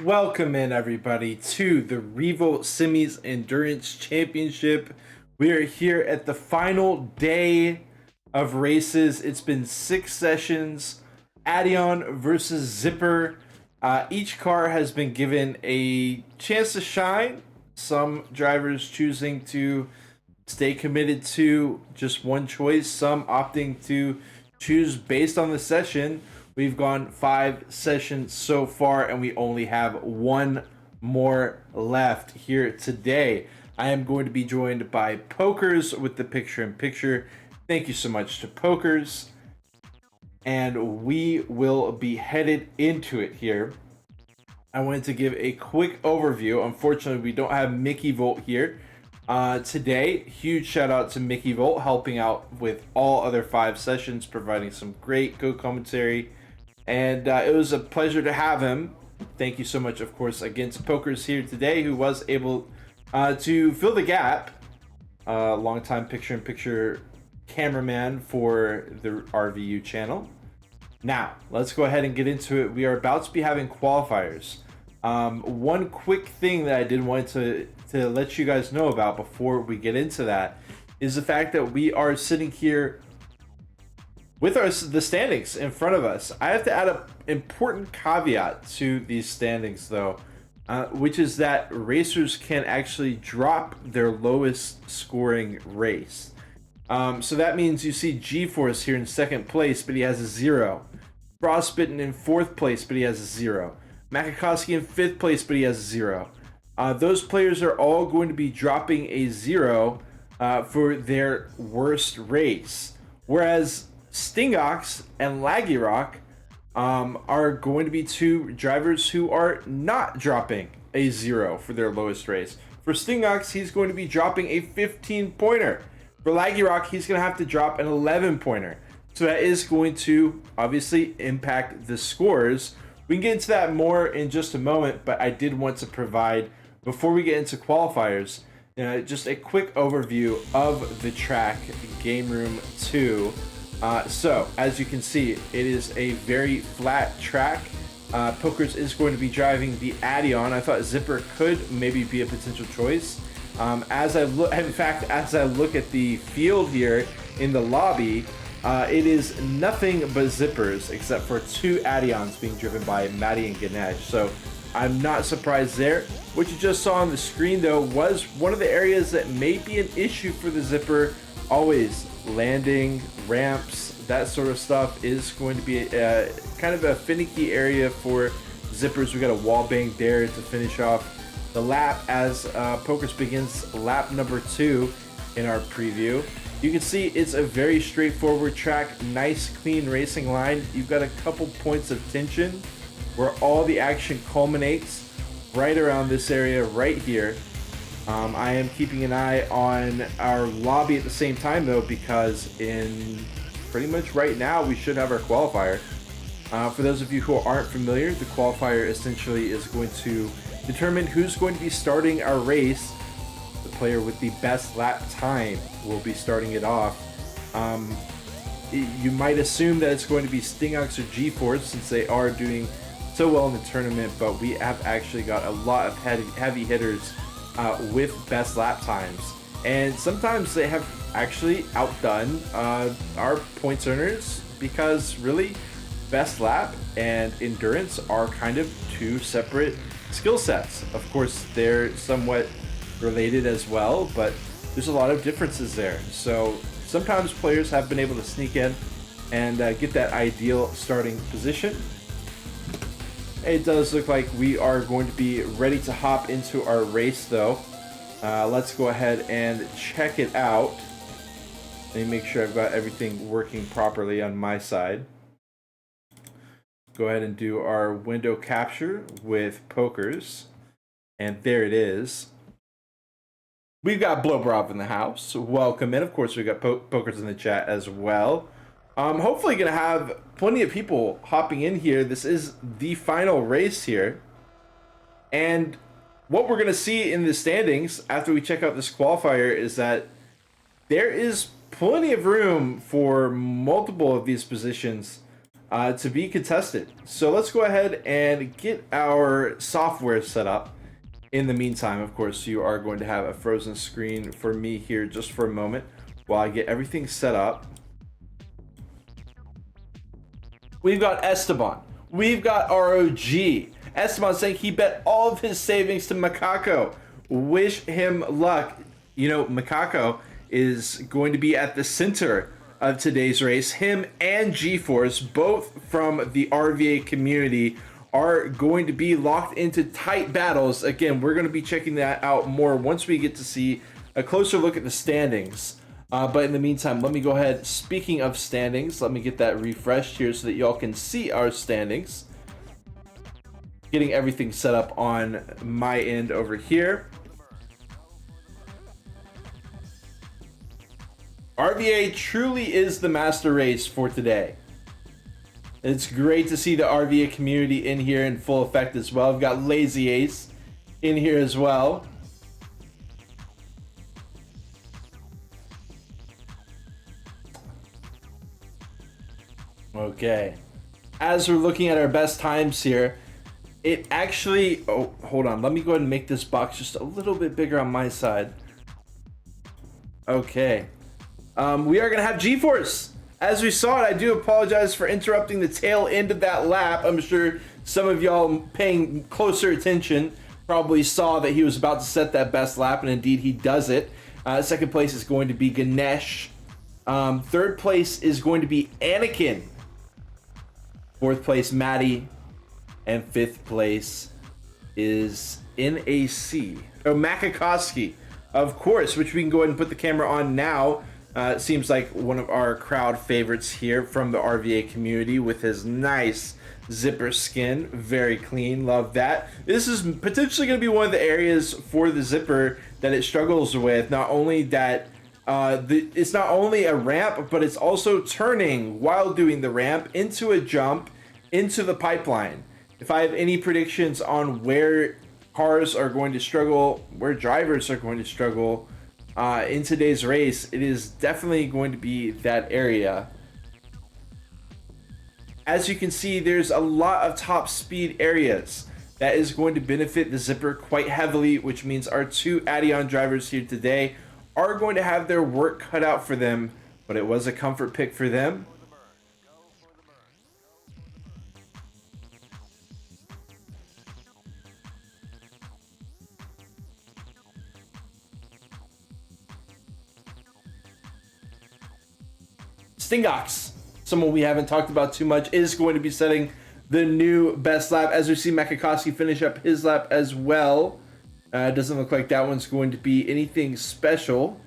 Welcome in everybody to the Revo Simmy's Endurance Championship. We are here at the final day of races. It's been 6 sessions. Addion versus Zipper. Each car has been given a chance to shine. Some drivers choosing to stay committed to just one choice. Some opting to choose based on the session. We've gone 5 sessions so far, and we only have one more left here today. I am going to be joined by Pokers with the picture-in-picture. Thank you so much to Pokers. And we will be headed into it here. I wanted to give a quick overview. Unfortunately, we don't have Mickey Volt here today. Huge shout out to Mickey Volt helping out with all other 5 sessions, providing some great co-commentary. And it was a pleasure to have him. Thank you so much, of course, against Pokers here today, who was able to fill the gap. Longtime picture-in-picture cameraman for the RVU channel. Now, let's go ahead and get into it. We are about to be having qualifiers. One quick thing that I did want to let you guys know about before we get into that is the fact that we are sitting here with the standings in front of us. I have to add an important caveat to these standings, though, which is that racers can actually drop their lowest scoring race. So that means you see G-Force here in 2nd place, but he has a 0. Frostbitten in 4th place, but he has a 0. Makakowski in 5th place, but he has a 0. Those players are all going to be dropping a 0 for their worst race. Whereas Stingox and Laggy Rock are going to be 2 drivers who are not dropping a 0 for their lowest race. For Stingox, he's going to be dropping a 15-pointer. For Laggy Rock, he's going to have to drop an 11-pointer. So that is going to obviously impact the scores. We can get into that more in just a moment, but I did want to provide, before we get into qualifiers, just a quick overview of the track, Game Room 2. So, as you can see, it is a very flat track. Pokers is going to be driving the Addion. I thought Zipper could maybe be a potential choice. As I look at the field here in the lobby, it is nothing but Zippers except for 2 Addions being driven by Maddie and Ganesh. So, I'm not surprised there. What you just saw on the screen, though, was one of the areas that may be an issue for the Zipper. Always landing, ramps, that sort of stuff is going to be kind of a finicky area for Zippers. We got a wall bang there to finish off the lap as Pokers begins lap number 2 in our preview. You can see it's a very straightforward track, nice clean racing line. You've got a couple points of tension where all the action culminates right around this area right here. I am keeping an eye on our lobby at the same time, though, because in pretty much right now we should have our qualifier. For those of you who aren't familiar, the qualifier essentially is going to determine who's going to be starting our race. The player with the best lap time will be starting it off. You might assume that it's going to be Stingox or G-Force since they are doing so well in the tournament, but we have actually got a lot of heavy hitters with best lap times, and sometimes they have actually outdone our points earners, because really best lap and endurance are kind of 2 separate skill sets. Of course, they're somewhat related as well, but there's a lot of differences there. So sometimes players have been able to sneak in and get that ideal starting position. It does look like we are going to be ready to hop into our race, though. Let's go ahead and check it out. Let me make sure I've got everything working properly on my side. Go ahead and do our window capture with Pokers. And there it is. We've got Blobrov in the house. Welcome in. Of course, we've got Pokers in the chat as well. Hopefully going to have plenty of people hopping in here. This is the final race here. And what we're going to see in the standings after we check out this qualifier is that there is plenty of room for multiple of these positions to be contested. So let's go ahead and get our software set up. In the meantime, of course, you are going to have a frozen screen for me here just for a moment while I get everything set up. We've got Esteban. We've got ROG. Esteban saying he bet all of his savings to Macaco. Wish him luck. You know, Macaco is going to be at the center of today's race. Him and G-Force, both from the RVA community, are going to be locked into tight battles. Again, we're going to be checking that out more once we get to see a closer look at the standings. But in the meantime, let me go ahead. Speaking of standings, let me get that refreshed here so that y'all can see our standings. Getting everything set up on my end over here. RVA truly is the master race for today. It's great to see the RVA community in here in full effect as well. We've got Lazy Ace in here as well. Okay. As we're looking at our best times here, it actually... Oh, hold on. Let me go ahead and make this box just a little bit bigger on my side. Okay. We are going to have G-Force. As we saw it, I do apologize for interrupting the tail end of that lap. I'm sure some of y'all paying closer attention probably saw that he was about to set that best lap, and indeed he does it. Second place is going to be Ganesh. Third place is going to be Anakin. Fourth place, Maddie. And fifth place is NAC. Oh, Makakowski, of course, which we can go ahead and put the camera on now. It seems like one of our crowd favorites here from the RVA community with his nice zipper skin. Very clean. Love that. This is potentially going to be one of the areas for the zipper that it struggles with. Not only that it's not only a ramp, but it's also turning while doing the ramp into a jump into the pipeline. If I have any predictions on where cars are going to struggle, where drivers are going to struggle in today's race, it is definitely going to be that area. As you can see, there's a lot of top speed areas that is going to benefit the zipper quite heavily, which means our two Addion drivers here today are going to have their work cut out for them, but it was a comfort pick for them. Stingox, someone we haven't talked about too much, is going to be setting the new best lap as we see Makakowski finish up his lap as well. Doesn't look like that one's going to be anything special,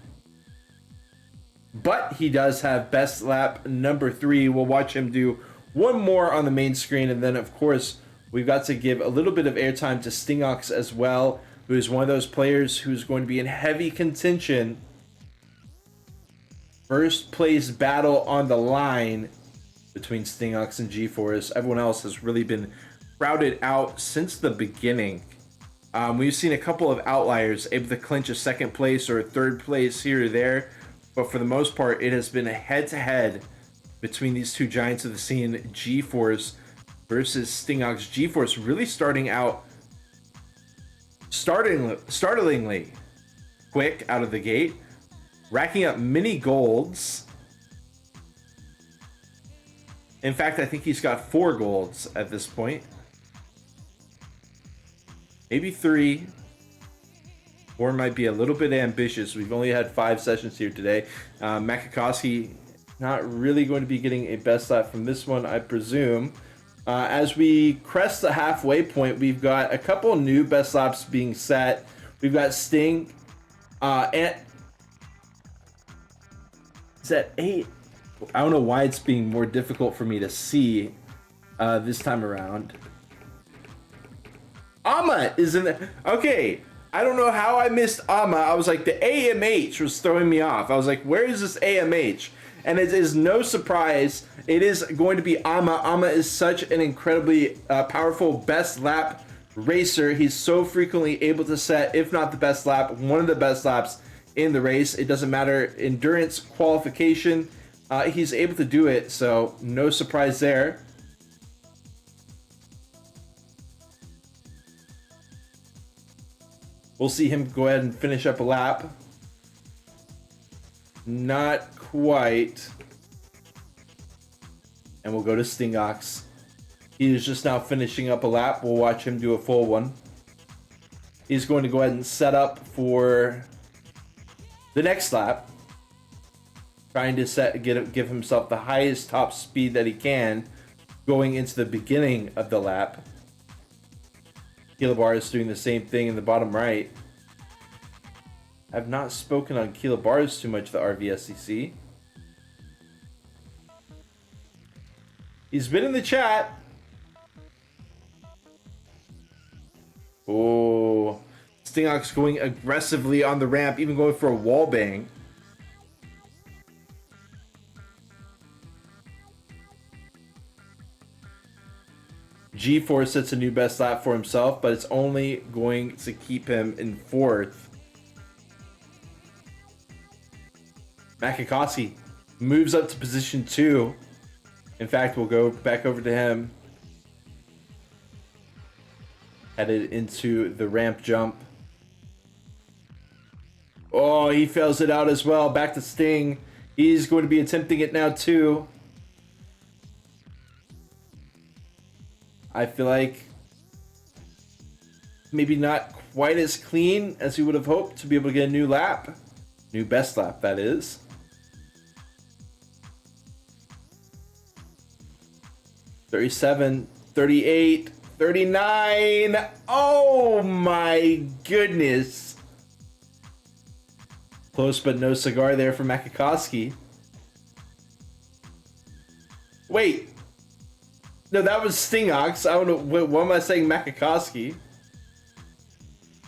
but he does have best lap number 3. We'll watch him do one more on the main screen, and then of course we've got to give a little bit of airtime to Stingox as well, who is one of those players who's going to be in heavy contention. First place battle on the line between Stingox and G-Force. Everyone else has really been crowded out since the beginning. We've seen a couple of outliers able to clinch a second place or a third place here or there, but for the most part, it has been a head-to-head between these two giants of the scene, G-Force versus Stingox. G-Force really starting out startlingly quick out of the gate, racking up many golds. In fact, I think he's got 4 golds at this point. Maybe 3. 4 might be a little bit ambitious. We've only had 5 sessions here today. Makakowski not really going to be getting a best lap from this one, I presume. As we crest the halfway point, we've got a couple new best laps being set. We've got Sting and... Is that 8? I don't know why it's being more difficult for me to see this time around. Ama is in there. Okay, I don't know how I missed Ama. I was like, the AMH was throwing me off. I was like, where is this AMH? And it is no surprise, it is going to be Ama. Ama is such an incredibly powerful best lap racer. He's so frequently able to set, if not the best lap, one of the best laps in the race. It doesn't matter, endurance, qualification, he's able to do it, so no surprise there. We'll see him go ahead and finish up a lap. Not quite. And we'll go to Stingox. He is just now finishing up a lap. We'll watch him do a full one. He's going to go ahead and set up for the next lap. Trying to give himself the highest top speed that he can going into the beginning of the lap. Kilobar is doing the same thing in the bottom right. I've not spoken on Kilobars too much, the RVSCC. He's been in the chat. Oh, Stingox going aggressively on the ramp, even going for a wall bang. G4 sets a new best lap for himself, but it's only going to keep him in 4th. Makikoski moves up to position 2. In fact, we'll go back over to him. Headed into the ramp jump. Oh, he fails it out as well. Back to Sting. He's going to be attempting it now too. I feel like maybe not quite as clean as we would have hoped to be able to get a new lap. New best lap, that is. $37, $38, $39. Oh my goodness. Close but no cigar there for Makikoski. Wait. No, that was Stingox. I don't know. What am I saying? Makikoski.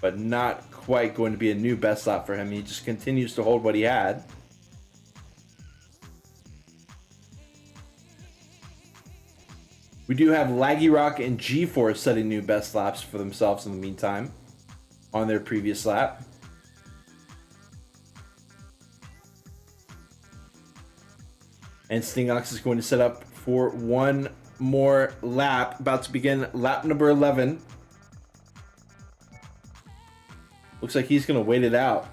But not quite going to be a new best lap for him. He just continues to hold what he had. We do have Laggy Rock and G4 setting new best laps for themselves in the meantime on their previous lap. And Stingox is going to set up for one more lap. About to begin lap number 11. Looks like he's going to wait it out.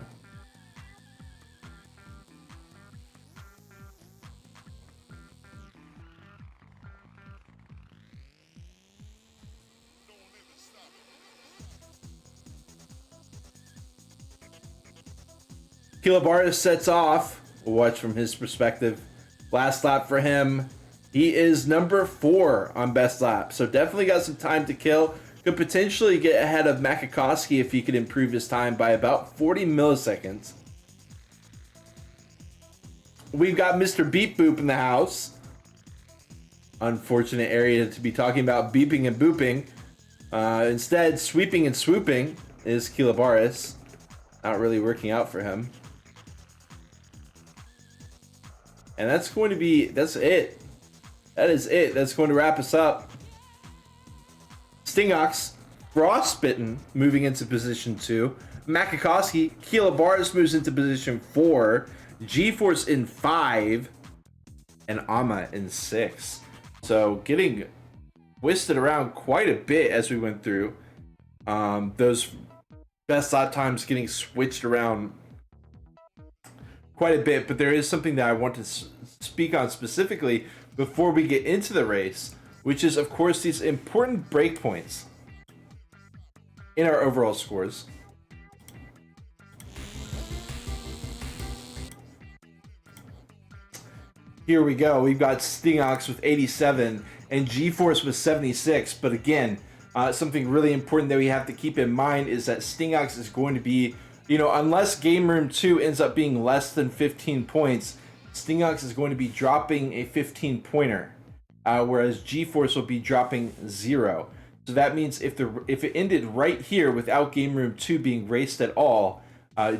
Kilobar sets off. We'll watch from his perspective. Last lap for him. He is number 4 on best lap. So definitely got some time to kill. Could potentially get ahead of Makikoski if he could improve his time by about 40 milliseconds. We've got Mr. Beep Boop in the house. Unfortunate area to be talking about beeping and booping. Instead, sweeping and swooping is Kilobaris. Not really working out for him. And that's going to be, that's it. That is it. That's going to wrap us up. Stingox, Frostbitten, moving into position 2. Makikoski, Kilobaris moves into position 4. G-Force in 5. And Ama in 6. So getting twisted around quite a bit as we went through. Those best lap times getting switched around quite a bit, but there is something that I want to speak on specifically before we get into the race, which is, of course, these important breakpoints in our overall scores. Here we go. We've got Stingox with 87 and G-Force with 76, but again, something really important that we have to keep in mind is that Stingox is going to be, unless Game Room 2 ends up being less than 15 points, Stingox is going to be dropping a 15-pointer, whereas G-Force will be dropping 0. So that means if it ended right here without Game Room 2 being raced at all,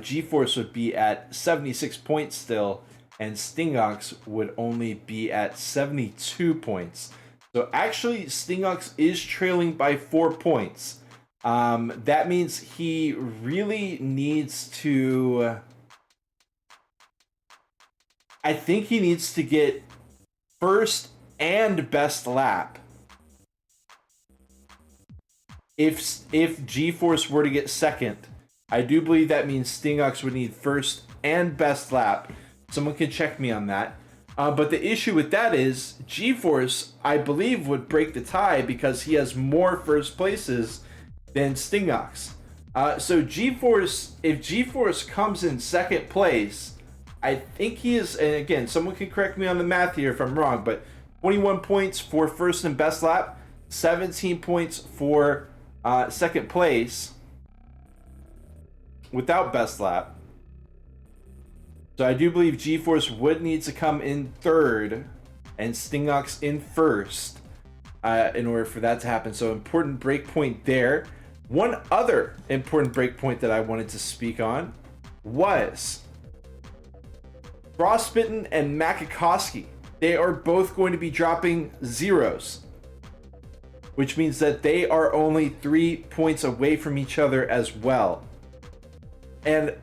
G-Force would be at 76 points still, and Stingox would only be at 72 points. So actually, Stingox is trailing by 4 points. That means he really needs to... I think he needs to get first and best lap. If G-Force were to get second, I do believe that means Stingox would need first and best lap. Someone can check me on that. But the issue with that is G-Force, I believe, would break the tie because he has more first places than Stingox. So G-Force, if G-Force comes in second place, I think he is, and again, someone can correct me on the math here if I'm wrong, but 21 points for first and best lap, 17 points for second place without best lap. So I do believe G-Force would need to come in third and Stingox in first in order for that to happen. So important breakpoint there. One other important breakpoint that I wanted to speak on was Frostbitten and Makikoski. They are both going to be dropping zeros, which means that they are only 3 points away from each other as well. And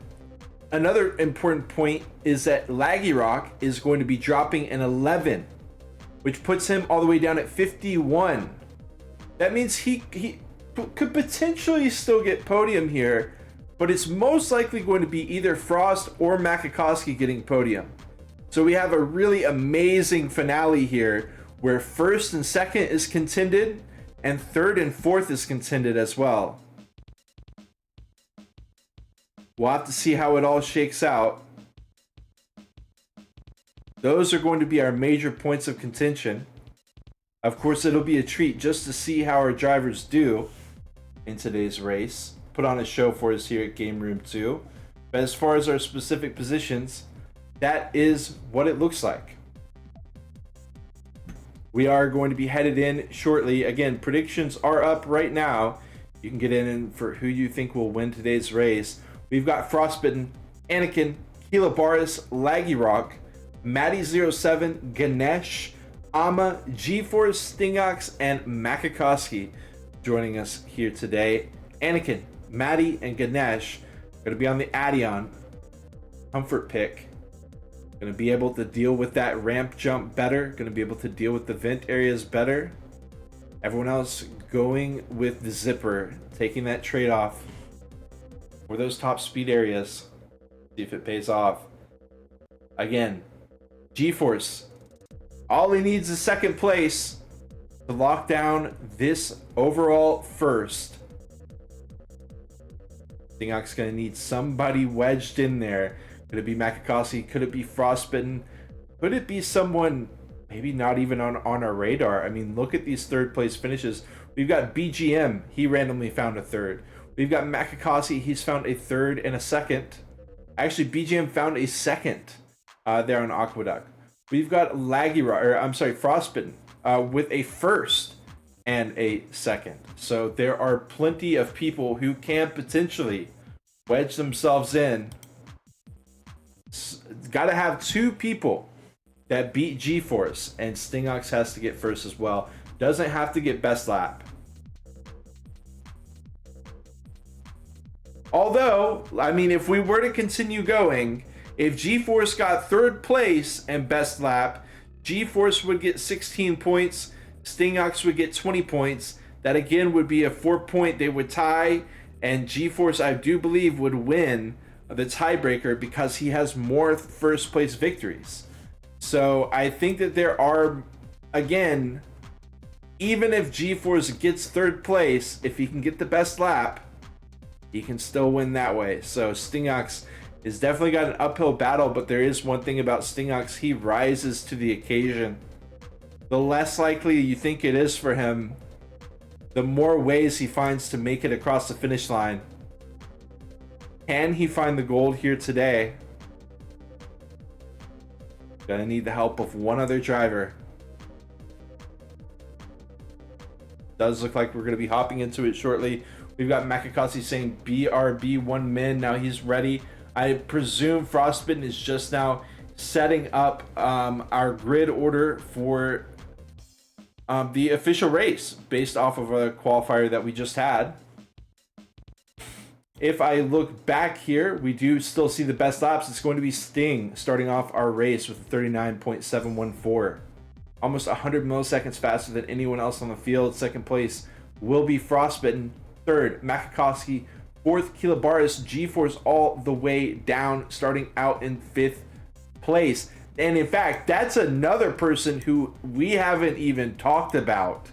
another important point is that Laggy Rock is going to be dropping an 11, which puts him all the way down at 51. That means he could potentially still get podium here, but it's most likely going to be either Frost or Makikoski getting podium. So we have a really amazing finale here where first and second is contended and third and fourth is contended as well. We'll have to see how it all shakes out. Those are going to be our major points of contention. Of course, it'll be a treat just to see how our drivers do in today's race. Put on a show for us here at Game Room 2. But as far as our specific positions, that is what it looks like. We are going to be headed in shortly. Again, predictions are up right now. You can get in for who you think will win today's race. We've got Frostbitten, Anakin, Kilabaris, Laggy Rock, Matty07, Ganesh, Ama, G-Force, Stingox, and Makikoski joining us here today. Anakin, Matty, and Ganesh are going to be on the Addion comfort pick. Going to be able to deal with that ramp jump better. Going to be able to deal with the vent areas better. Everyone else going with the zipper, taking that trade-off for those top speed areas. See if it pays off. Again, G-Force, all he needs is second place to lock down this overall first. Stingox going to need somebody wedged in there. Could it be Makikoski? Could it be Frostbitten? Could it be someone maybe not even on our radar? I mean, look at these third place finishes. We've got BGM. He randomly found a third. We've got Makikoski. He's found a third and a second. Actually, BGM found a second there on Aqueduct. We've got Frostbitten with a first and a second. So there are plenty of people who can potentially wedge themselves in. Got to have two people that beat G-Force, and Stingox has to get first as well. Doesn't have to get best lap. Although, I mean, if we were to continue going, if G-Force got third place and best lap, G-Force would get 16 points, Stingox would get 20 points. That again would be a 4-point. They would tie, and G-Force, I do believe, would win the tiebreaker because he has more first place victories. So I think that there are, again, even if G-Force gets third place, if he can get the best lap, he can still win that way. So Stingox has definitely got an uphill battle, but there is one thing about Stingox: he rises to the occasion. The less likely you think it is for him, the more ways he finds to make it across the finish line. Can he find the gold here today? Gonna need the help of one other driver. Does look like we're gonna be hopping into it shortly. We've got Makikoski saying BRB 1 min. Now he's ready. I presume Frostbitten is just now setting up our grid order for the official race based off of a qualifier that we just had. If I look back here, we do still see the best laps. It's going to be Sting starting off our race with 39.714. Almost 100 milliseconds faster than anyone else on the field. Second place will be Frostbitten. Third, Makikoski. 4th, Kilobaris, G-Force all the way down, starting out in 5th place. And in fact, that's another person who we haven't even talked about.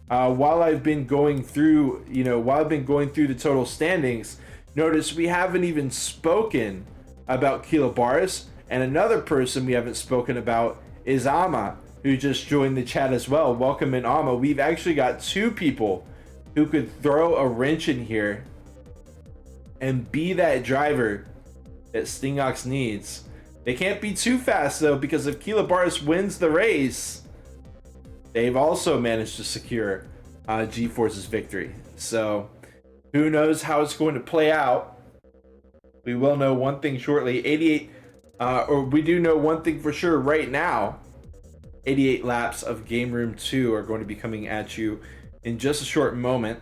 While I've been going through, the total standings, notice we haven't even spoken about Kilobaris, and another person we haven't spoken about is Ama, who just joined the chat as well. Welcome in, Ama. We've actually got 2 people who could throw a wrench in here and be that driver that Stingox needs. They can't be too fast though, because if Kilobaris wins the race, they've also managed to secure G-Force's victory. So who knows how it's going to play out. We will know one thing shortly. 88, or we do know one thing for sure right now. 88 laps of Game Room 2 are going to be coming at you in just a short moment.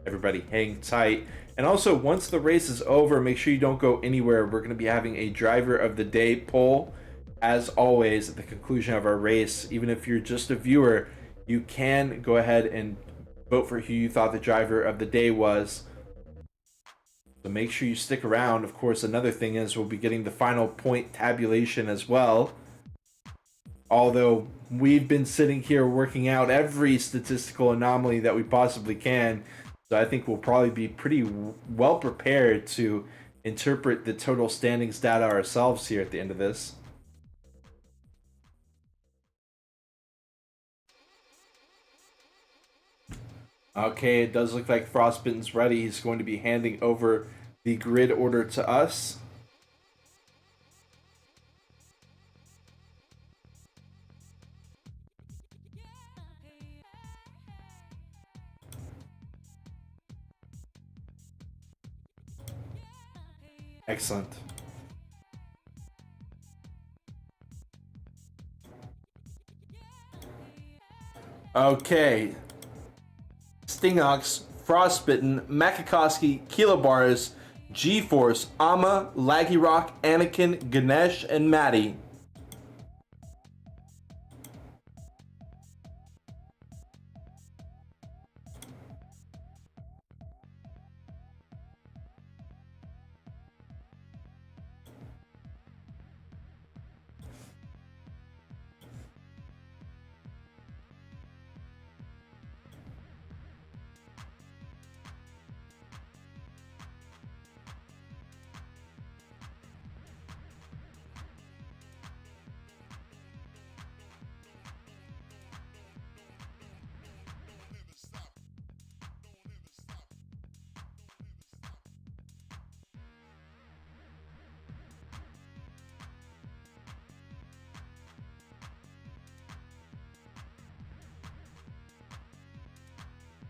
Everybody hang tight. And also, once the race is over, make sure you don't go anywhere. We're going to be having a driver of the day poll, as always, at the conclusion of our race. Even if you're just a viewer, you can go ahead and vote for who you thought the driver of the day was. So make sure you stick around. Of course, another thing is we'll be getting the final point tabulation as well. Although we've been sitting here working out every statistical anomaly that we possibly can. So I think we'll probably be pretty well prepared to interpret the total standings data ourselves here at the end of this. Okay, it does look like Frostbitten's ready. He's going to be handing over the grid order to us. Excellent. Okay. Stingox, Frostbitten, Makikoski, Kilobaris, G-Force, Ama, Laggy Rock, Anakin, Ganesh, and Maddie.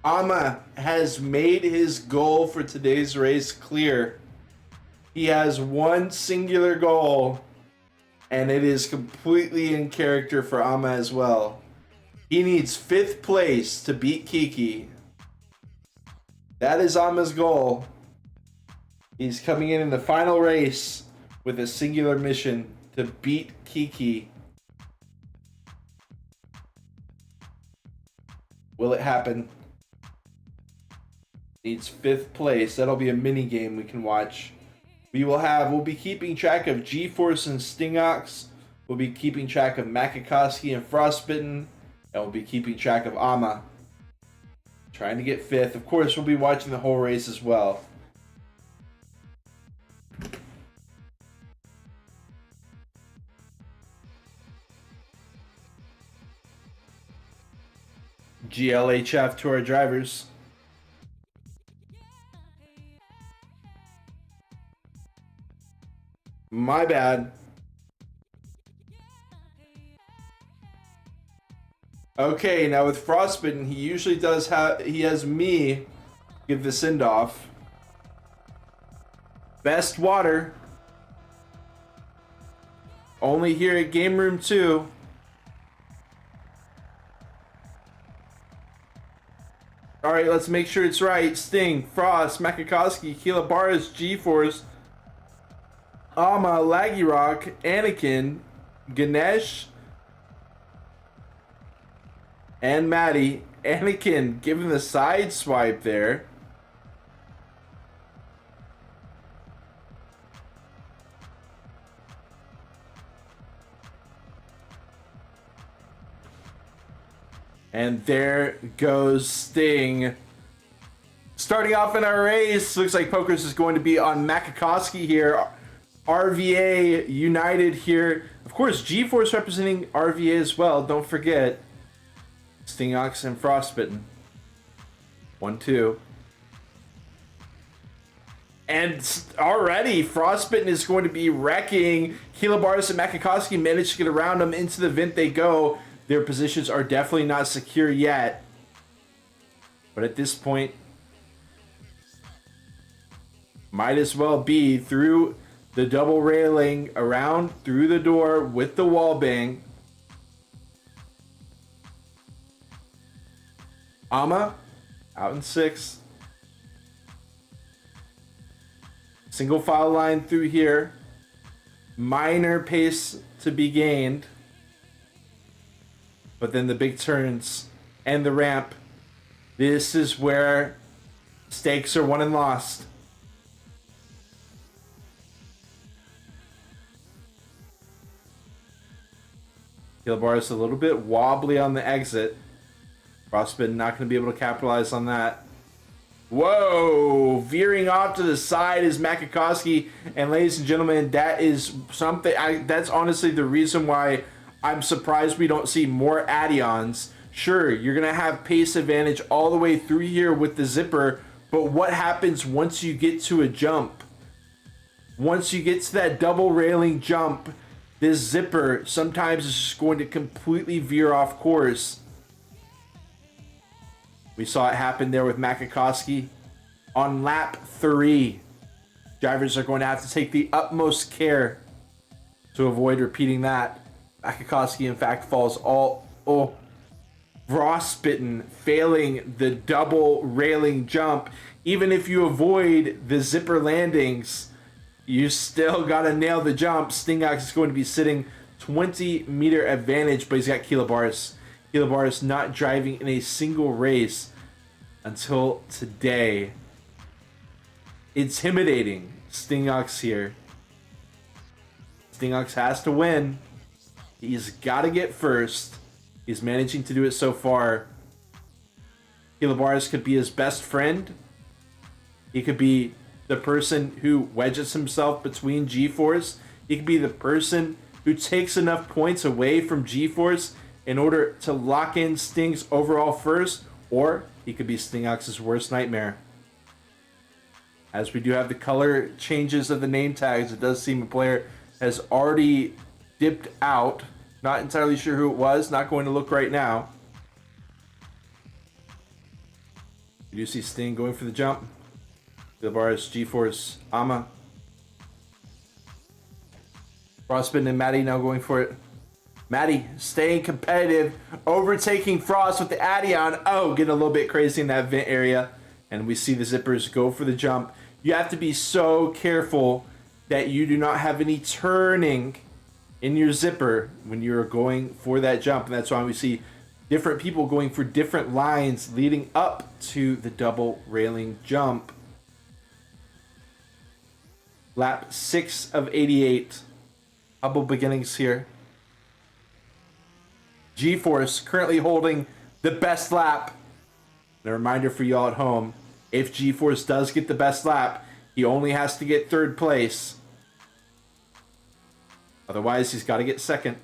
Ama has made his goal for today's race clear. He has one singular goal, and it is completely in character for Ama as well. He needs 5th place to beat Kiki. That is Ama's goal. He's coming in the final race with a singular mission to beat Kiki. Will it happen? Needs 5th place. That'll be a mini game we can watch. We'll be keeping track of G-Force and Stingox. We'll be keeping track of Makikoski and Frostbitten. And we'll be keeping track of Ama. Trying to get 5th. Of course, we'll be watching the whole race as well. GLHF to our drivers. My bad. Okay, now with Frostbitten, he usually he has me give the send-off. Best water. Only here at Game Room 2. Alright, let's make sure it's right. Sting, Frost, Makikoski, Kilobaris, G-Force, Ama, Laggy Rock, Anakin, Ganesh, and Maddie. Anakin giving the side swipe there. And there goes Sting. Starting off in our race, looks like Pokers is going to be on Makikoski here. RVA United here. Of course, G-Force representing RVA as well. Don't forget. Stingox and Frostbitten. 1-2. And already, Frostbitten is going to be wrecking. Kilobaris and Makikoski managed to get around them. Into the vent they go. Their positions are definitely not secure yet. But at this point, might as well be through the double railing, around through the door with the wall bang. Ama out in 6. Single file line through here. Minor pace to be gained. But then the big turns and the ramp. This is where stakes are won and lost. Kilobar is a little bit wobbly on the exit. Frostbitten not going to be able to capitalize on that. Whoa! Veering off to the side is Makikoski. And ladies and gentlemen, that is something. That's honestly the reason why I'm surprised we don't see more Addions. Sure, you're going to have pace advantage all the way through here with the zipper. But what happens once you get to a jump? Once you get to that double railing jump, this zipper sometimes is just going to completely veer off course. We saw it happen there with Makikoski. On lap 3, drivers are going to have to take the utmost care to avoid repeating that. Makikoski, in fact, falls all... Oh, Frostbitten failing the double railing jump. Even if you avoid the zipper landings, you still got to nail the jump. Stingox is going to be sitting 20-meter advantage, but he's got Kilobaris. Kilobaris not driving in a single race until today. Intimidating Stingox here. Stingox has to win. He's got to get first. He's managing to do it so far. Kilobaris could be his best friend. He could be the person who wedges himself between G-Force. He could be the person who takes enough points away from G-Force in order to lock in Sting's overall first, or he could be Stingox's worst nightmare. As we do have the color changes of the name tags, it does seem a player has already dipped out. Not entirely sure who it was. Not going to look right now. You do see Sting going for the jump. Kilobaris, G-Force, Ama. Frostbitten and Maddie now going for it. Maddie staying competitive, overtaking Frost with the Addion. Oh, getting a little bit crazy in that vent area. And we see the zippers go for the jump. You have to be so careful that you do not have any turning in your zipper when you're going for that jump. And that's why we see different people going for different lines leading up to the double railing jump. Lap 6 of 88. Humble beginnings here. G-Force currently holding the best lap. And a reminder for y'all at home, if G-Force does get the best lap, he only has to get 3rd place. Otherwise, he's got to get 2nd.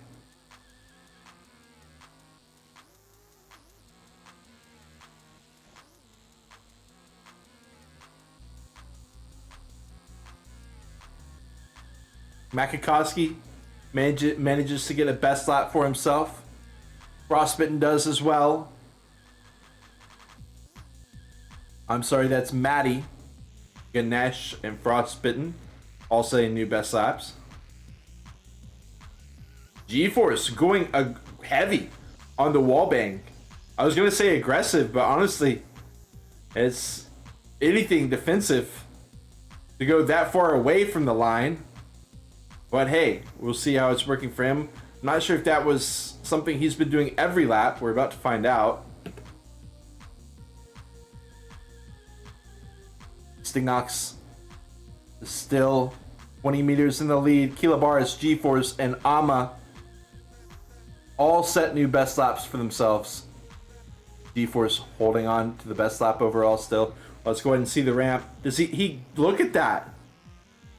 Makikoski manages to get a best lap for himself. Frostbitten does as well. I'm sorry, that's Maddie, Ganesh, and Frostbitten all setting new best laps. G-Force going heavy on the wall bang. I was going to say aggressive, but honestly, it's anything defensive to go that far away from the line. But hey, we'll see how it's working for him. I'm not sure if that was something he's been doing every lap. We're about to find out. Stingox is still 20 meters in the lead. Kilobaris, G-Force, and Ama all set new best laps for themselves. G-Force holding on to the best lap overall still. Let's go ahead and see the ramp. Does he look at that?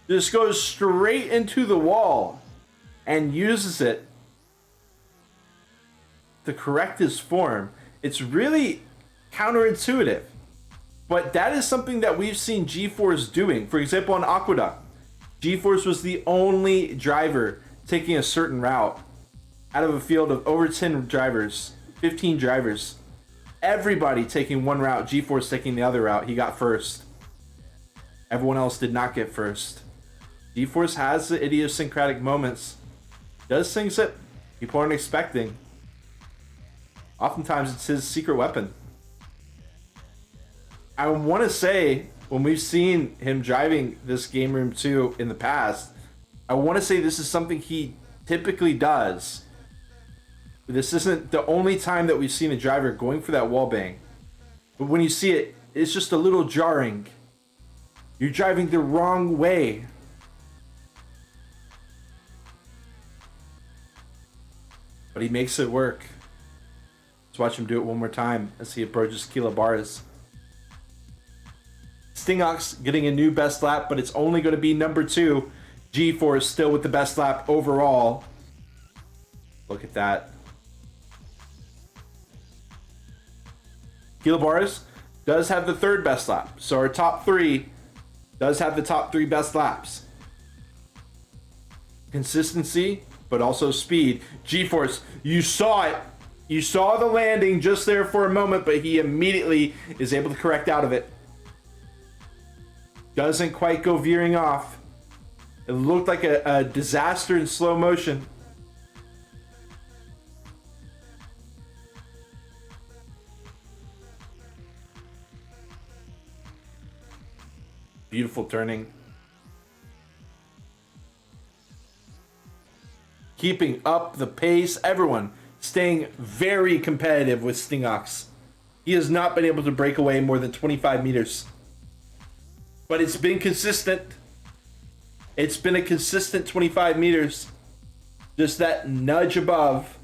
Just goes straight into the wall and uses it to correct his form. It's really counterintuitive, but that is something that we've seen G-Force doing. For example, on Aqueduct, G-Force was the only driver taking a certain route out of a field of over 10 drivers, 15 drivers. Everybody taking one route, G-Force taking the other route. He got first. Everyone else did not get first. G-Force has the idiosyncratic moments. Does things that people aren't expecting. Oftentimes it's his secret weapon. I want to say, when we've seen him driving this Game Room 2 in the past, I want to say this is something he typically does. This isn't the only time that we've seen a driver going for that wall bang. But when you see it, it's just a little jarring. You're driving the wrong way. But he makes it work. Let's watch him do it one more time as he approaches Kilobaris. Stingox getting a new best lap, but it's only going to be number 2. G-Force still with the best lap overall. Look at that. Kilobaris does have the 3rd best lap. So our top 3 does have the top 3 best laps. Consistency, but also speed. G-Force, you saw it. You saw the landing just there for a moment, but he immediately is able to correct out of it. Doesn't quite go veering off. It looked like a disaster in slow motion. Beautiful turning. Keeping up the pace. Everyone staying very competitive with Stingox. He has not been able to break away more than 25 meters. But it's been consistent. It's been a consistent 25 meters. Just that nudge above.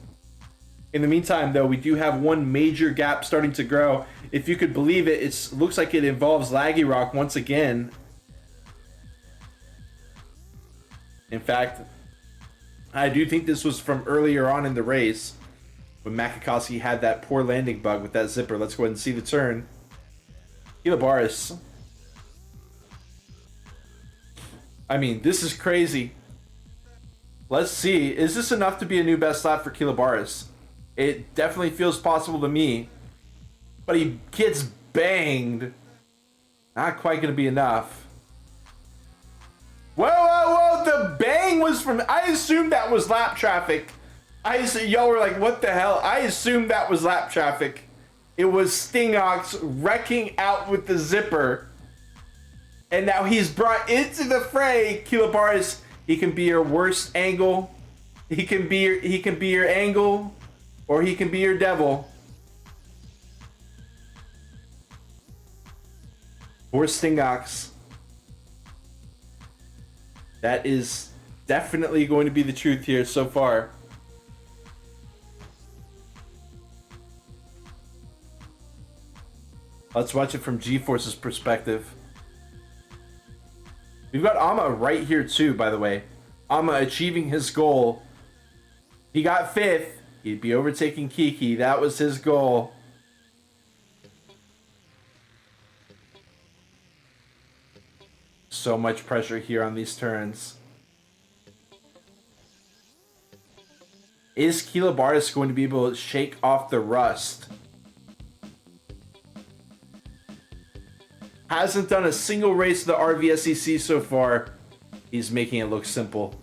In the meantime, though, we do have one major gap starting to grow. If you could believe it, it looks like it involves Laggy Rock once again. In fact, I do think this was from earlier on in the race when Makakowski had that poor landing bug with that zipper. Let's go ahead and see the turn. Kilobaris. I mean, this is crazy. Let's see. Is this enough to be a new best lap for Kilobaris? It definitely feels possible to me. But he gets banged. Not quite going to be enough. Whoa, whoa, whoa. The bang was from... I assumed that was lap traffic. Y'all were like, what the hell? I assumed that was lap traffic. It was Stingox wrecking out with the zipper. And now he's brought into the fray. Kilobaris, he can be your worst angle. He can be your angle. Or he can be your devil. Or Stingox. That is definitely going to be the truth here so far. Let's watch it from G-Force's perspective. We've got Ama right here too, by the way. Ama achieving his goal. He got 5th. He'd be overtaking Kiki. That was his goal. So much pressure here on these turns. Is Kilobaris going to be able to shake off the rust? Hasn't done a single race of the RVSEC so far. He's making it look simple.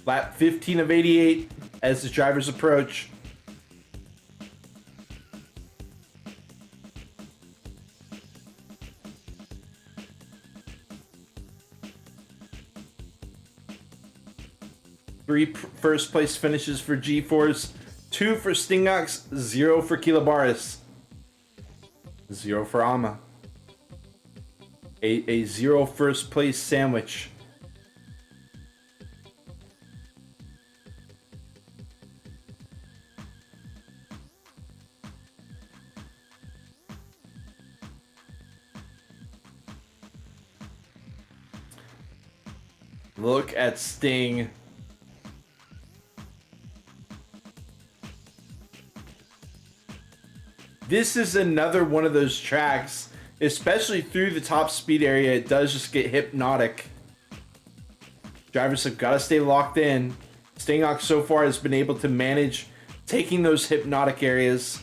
Lap 15 of 88 as the drivers approach. Three first place finishes for G-Force, 2 for Stingox, 0 for Kilabaris, 0 for Ama. A 0 first place sandwich. Look at Sting. This is another one of those tracks, especially through the top speed area, it does just get hypnotic. Drivers have got to stay locked in. Stingox so far has been able to manage taking those hypnotic areas.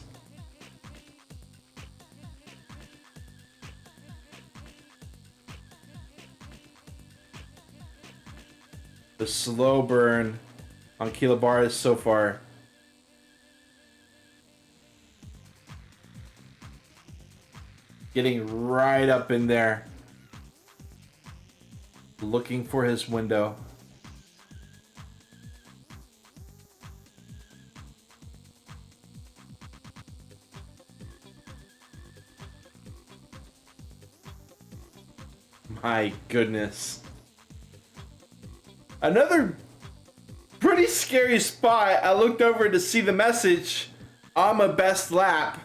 The slow burn on Kilabaris so far. Getting right up in there. Looking for his window. My goodness. Another pretty scary spot. I looked over to see the message. Ama best lap.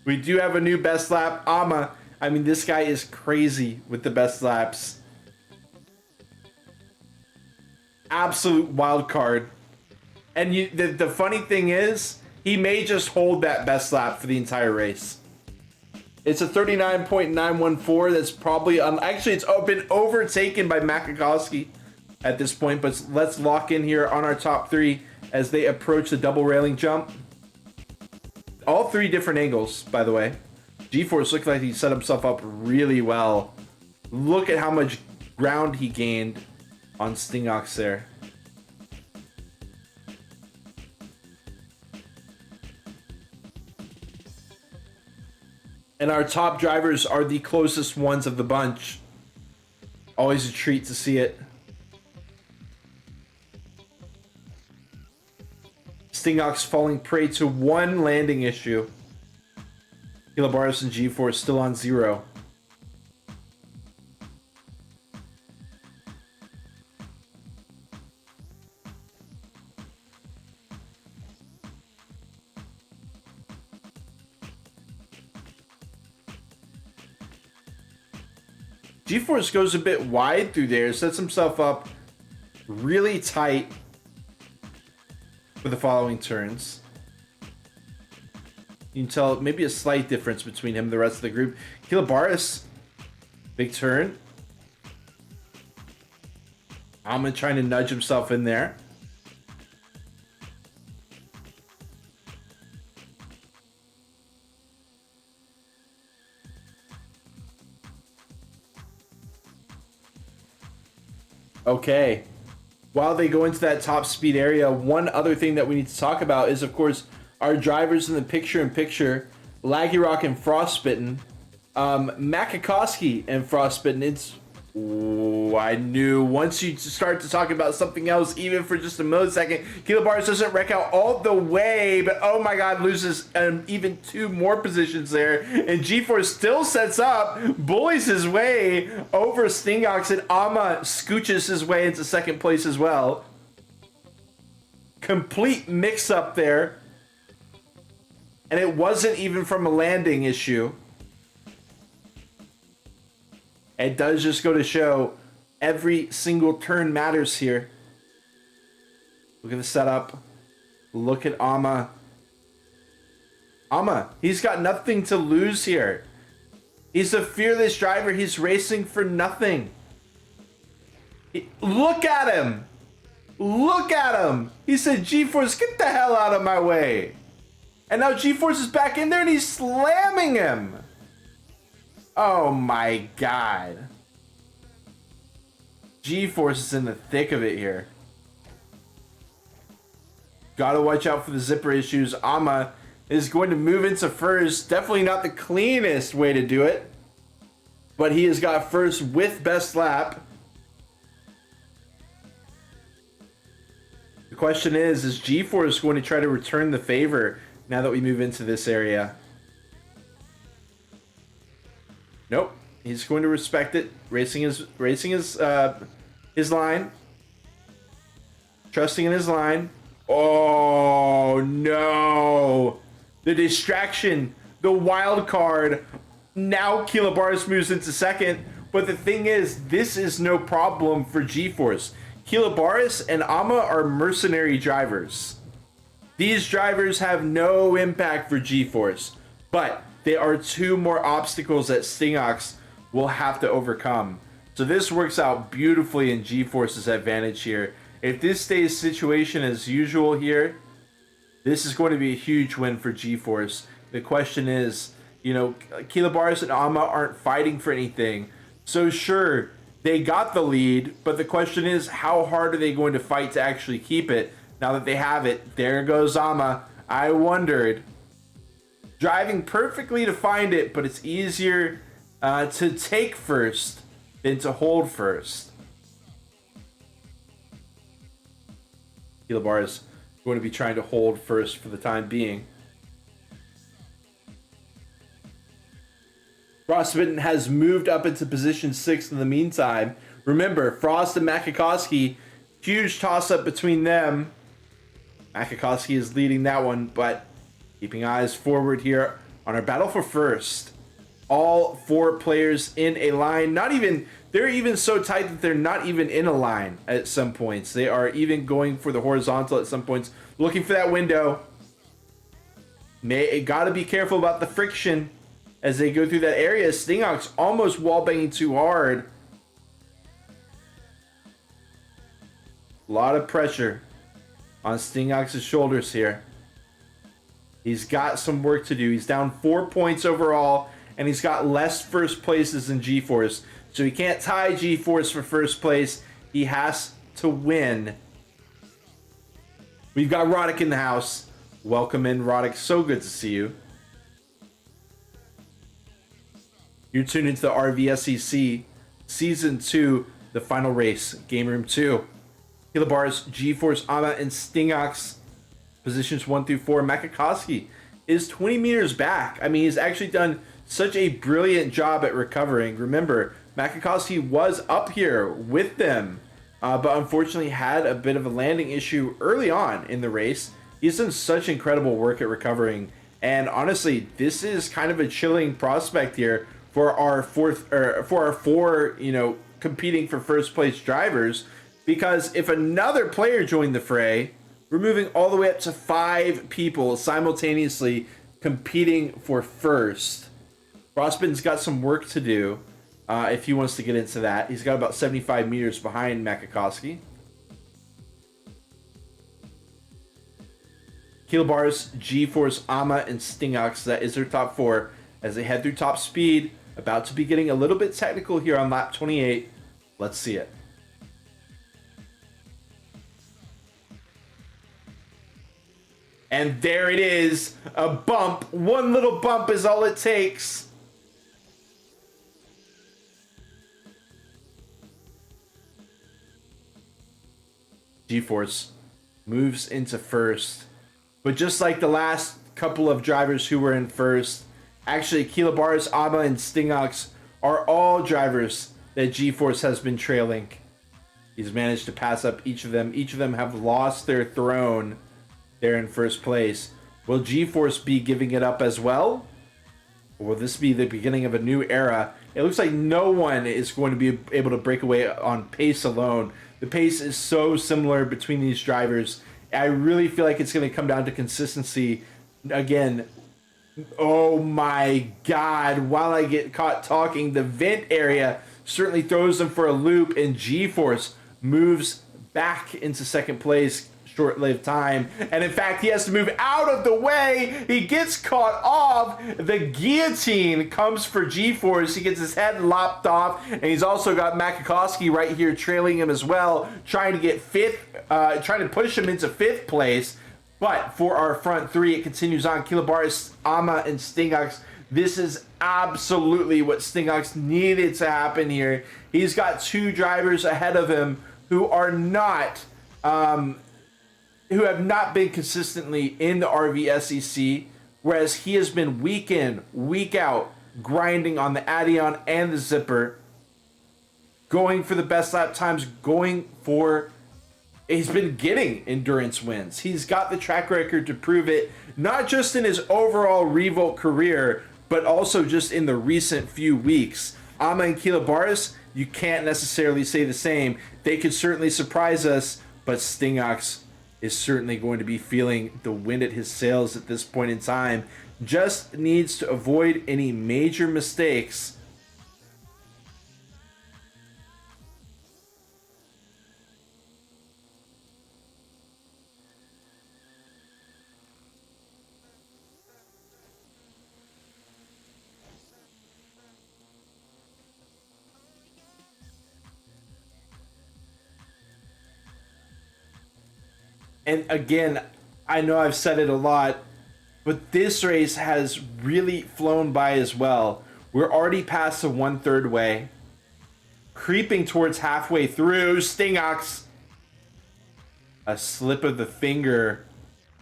We do have a new best lap. Ama. I mean, this guy is crazy with the best laps. Absolute wild card. And the funny thing is, he may just hold that best lap for the entire race. It's a 39.914. That's probably actually it's been overtaken by Makakowski at this point. But let's lock in here on our top 3 as they approach the double railing jump. All 3 different angles, by the way. G-Force looked like he set himself up really well. Look at how much ground he gained on Stingox there. And our top drivers are the closest ones of the bunch. Always a treat to see it. Stingox falling prey to one landing issue. Kilabaris and G-Force still on 0. G-Force goes a bit wide through there, sets himself up really tight for the following turns. You can tell maybe a slight difference between him and the rest of the group. Kilabaris, big turn. Ama trying to nudge himself in there. Okay. While they go into that top speed area, one other thing that we need to talk about is, of course, our drivers in the picture-in-picture, Laggy Rock and Frostbitten. Makakowski and Frostbitten, it's... Ooh, I knew once you start to talk about something else, even for just a millisecond, Kilabaris doesn't wreck out all the way, but oh my god, loses even 2 more positions there. And G-Force still sets up, bullies his way over Stingox, and Ama scooches his way into second place as well. Complete mix-up there. And it wasn't even from a landing issue. It does just go to show every single turn matters here. Look at the setup. Look at Ama. Ama, he's got nothing to lose here. He's a fearless driver. He's racing for nothing. Look at him. Look at him. He said, G-Force, get the hell out of my way. And now G-Force is back in there and he's slamming him. Oh my god. G-Force is in the thick of it here. Gotta watch out for the zipper issues. Ama is going to move into first. Definitely not the cleanest way to do it. But he has got first with best lap. The question is G-Force going to try to return the favor now that we move into this area? Nope. He's going to respect it. Racing his line. Trusting in his line. Oh, no. The distraction. The wild card. Now Kilobaris moves into second. But the thing is, this is no problem for G-Force. Kilobaris and Ama are mercenary drivers. These drivers have no impact for G-Force. But there are two more obstacles that Stingox will have to overcome. So this works out beautifully in G-Force's advantage here. If this stays situation as usual here, this is going to be a huge win for G-Force. The question is, you know, Kilobaris and Ama aren't fighting for anything. So sure, they got the lead, but the question is, how hard are they going to fight to actually keep it? Now that they have it, there goes Ama. I wondered. Driving perfectly to find it, but it's easier to take first than to hold first. Kilobaris going to be trying to hold first for the time being. Frostbitten has moved up into position 6 in the meantime. Remember, Frost and Makakowski, huge toss-up between them. Makakowski is leading that one, but keeping eyes forward here on our battle for first. All 4 players in a line. They're even so tight that they're not even in a line at some points. They are even going for the horizontal at some points, looking for that window. Gotta be careful about the friction as they go through that area. Stingox almost wall-banging too hard. A lot of pressure on Stingox's shoulders here. He's got some work to do. He's down 4 points overall, and he's got less first places than G-Force. So he can't tie G-Force for first place. He has to win. We've got Roddick in the house. Welcome in, Roddick. So good to see you. You're tuned into the RVSEC Season 2, the final race, Game Room 2. Kilobaris, G-Force, Ama, and Stingox, positions 1 through 4. Makakowski is 20 meters back. I mean, he's actually done such a brilliant job at recovering. Remember, Makakowski was up here with them, but unfortunately had a bit of a landing issue early on in the race. He's done such incredible work at recovering, and honestly, this is kind of a chilling prospect here for our four, you know, competing for first place drivers, because if another player joined the fray, we're moving all the way up to 5 people simultaneously competing for first. Frostbitten's got some work to do if he wants to get into that. He's got about 75 meters behind Makakowski. Kilobaris, G-Force, Ama, and Stingox, that is their top 4 as they head through top speed. About to be getting a little bit technical here on lap 28. Let's see it. And there it is, a bump. One little bump is all it takes. G-Force moves into first. But just like the last couple of drivers who were in first, actually Kilobaris, Ama, and Stingox are all drivers that G-Force has been trailing. He's managed to pass up each of them. Each of them have lost their throne. They're in first place. Will G-Force be giving it up as well? Or will this be the beginning of a new era? It looks like no one is going to be able to break away on pace alone. The pace is so similar between these drivers. I really feel like it's going to come down to consistency. Again, oh my God. While I get caught talking, the vent area certainly throws them for a loop, and G-Force moves back into second place. Short-lived time, and in fact he has to move out of the way. He gets caught off. The guillotine comes for G-Force. He gets his head lopped off, and he's also got Makakowski right here trailing him as well, trying to get trying to push him into 5th place. But for our front 3, it continues on. Kilobaris, Ama, and Stingox. This is absolutely what Stingox needed to happen here. He's got 2 drivers ahead of him who are not who have not been consistently in the RVSEC, whereas he has been week in, week out, grinding on the Addion and the Zipper, going for the best lap times, he's been getting endurance wins. He's got the track record to prove it, not just in his overall Revolt career, but also just in the recent few weeks. Ama and Kilabaris, you can't necessarily say the same. They could certainly surprise us, but Stingox is certainly going to be feeling the wind at his sails at this point in time. Just needs to avoid any major mistakes. And again, I know I've said it a lot, but this race has really flown by as well. We're already past the 1/3 way, creeping towards halfway through. Stingox, a slip of the finger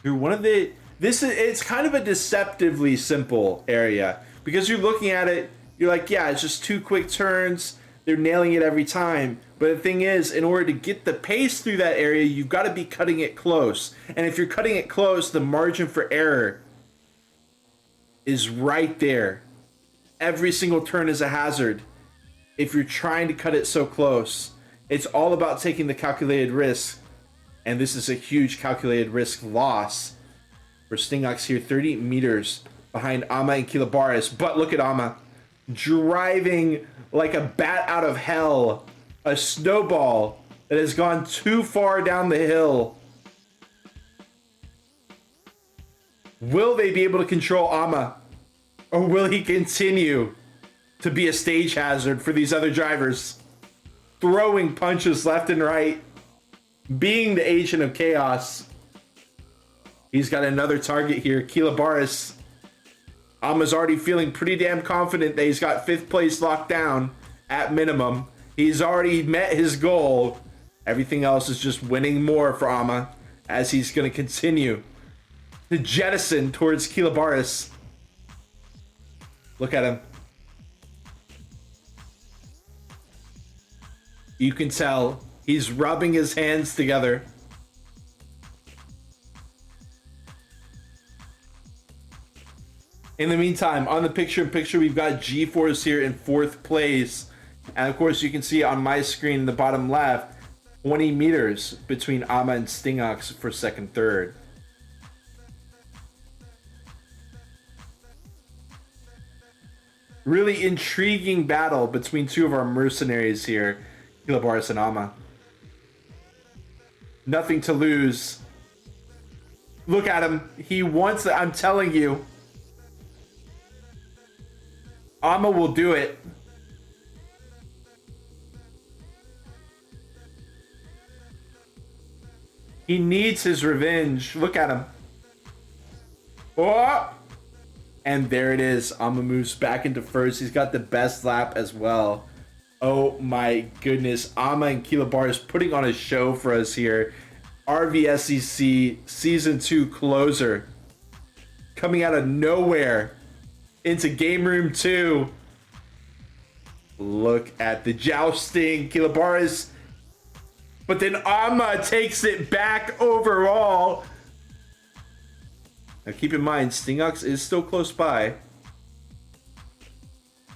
through one of the. It's kind of a deceptively simple area because you're looking at it, you're like, yeah, it's just 2 quick turns. They're nailing it every time. But the thing is, in order to get the pace through that area, you've got to be cutting it close. And if you're cutting it close, the margin for error is right there. Every single turn is a hazard if you're trying to cut it so close. It's all about taking the calculated risk. And this is a huge calculated risk loss for Stingox here, 30 meters behind Ama and Kilabaris. But look at Ama driving like a bat out of hell. A snowball that has gone too far down the hill. Will they be able to control Ama? Or will he continue to be a stage hazard for these other drivers? Throwing punches left and right. Being the agent of chaos. He's got another target here. Kilabaris. Ama's already feeling pretty damn confident that he's got 5th place locked down at minimum. He's already met his goal. Everything else is just winning more for Ama as he's going to continue to jettison towards Kilabaris. Look at him. You can tell he's rubbing his hands together. In the meantime, on the picture-in-picture, we've got G-Force here in 4th place. And of course, you can see on my screen in the bottom left, 20 meters between Ama and Stingox for 2nd, 3rd. Really intriguing battle between 2 of our mercenaries here, Kilabaris and Ama. Nothing to lose. Look at him. He wants it. I'm telling you. Ama will do it. He needs his revenge. Look at him. Oh! And there it is. Ama moves back into 1st. He's got the best lap as well. Oh my goodness. Ama and Kilabaris putting on a show for us here. RVSEC Season 2 closer. Coming out of nowhere into Game Room 2. Look at the jousting. Kilabaris. But then Ama takes it back overall. Now keep in mind, Stingox is still close by.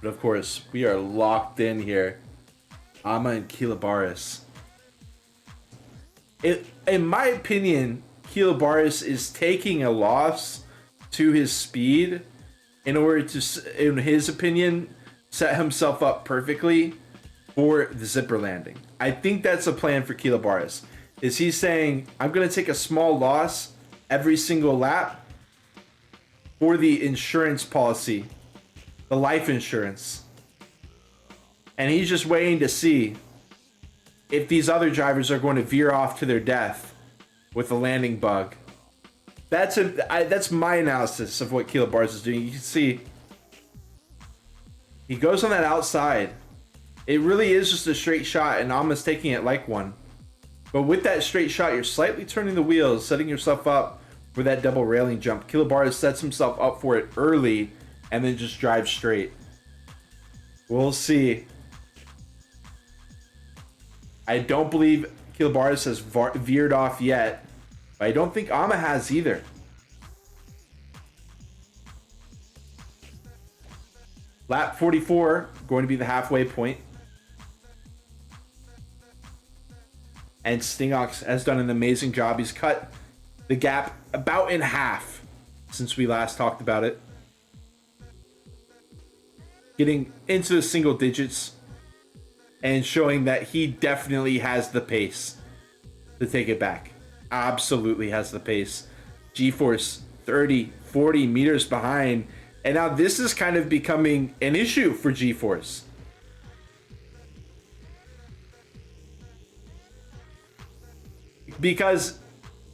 But of course, we are locked in here. Ama and Kilabaris. In my opinion, Kilabaris is taking a loss to his speed in order to, in his opinion, set himself up perfectly for the zipper landing. I think that's a plan for Kilabaris. Is he saying, I'm going to take a small loss every single lap for the insurance policy, the life insurance. And he's just waiting to see if these other drivers are going to veer off to their death with the landing bug. That's my analysis of what Kilabaris is doing. You can see he goes on that outside. It really is just a straight shot, and Ama's taking it like one. But with that straight shot, you're slightly turning the wheels, setting yourself up for that double railing jump. Kilobaris sets himself up for it early and then just drives straight. We'll see. I don't believe Kilobaris has veered off yet, but I don't think Ama has either. Lap 44, going to be the halfway point. And Stingox has done an amazing job. He's cut the gap about in half since we last talked about it. Getting into the single digits and showing that he definitely has the pace to take it back. Absolutely has the pace. G-Force 30, 40 meters behind. And now this is kind of becoming an issue for G-Force. Because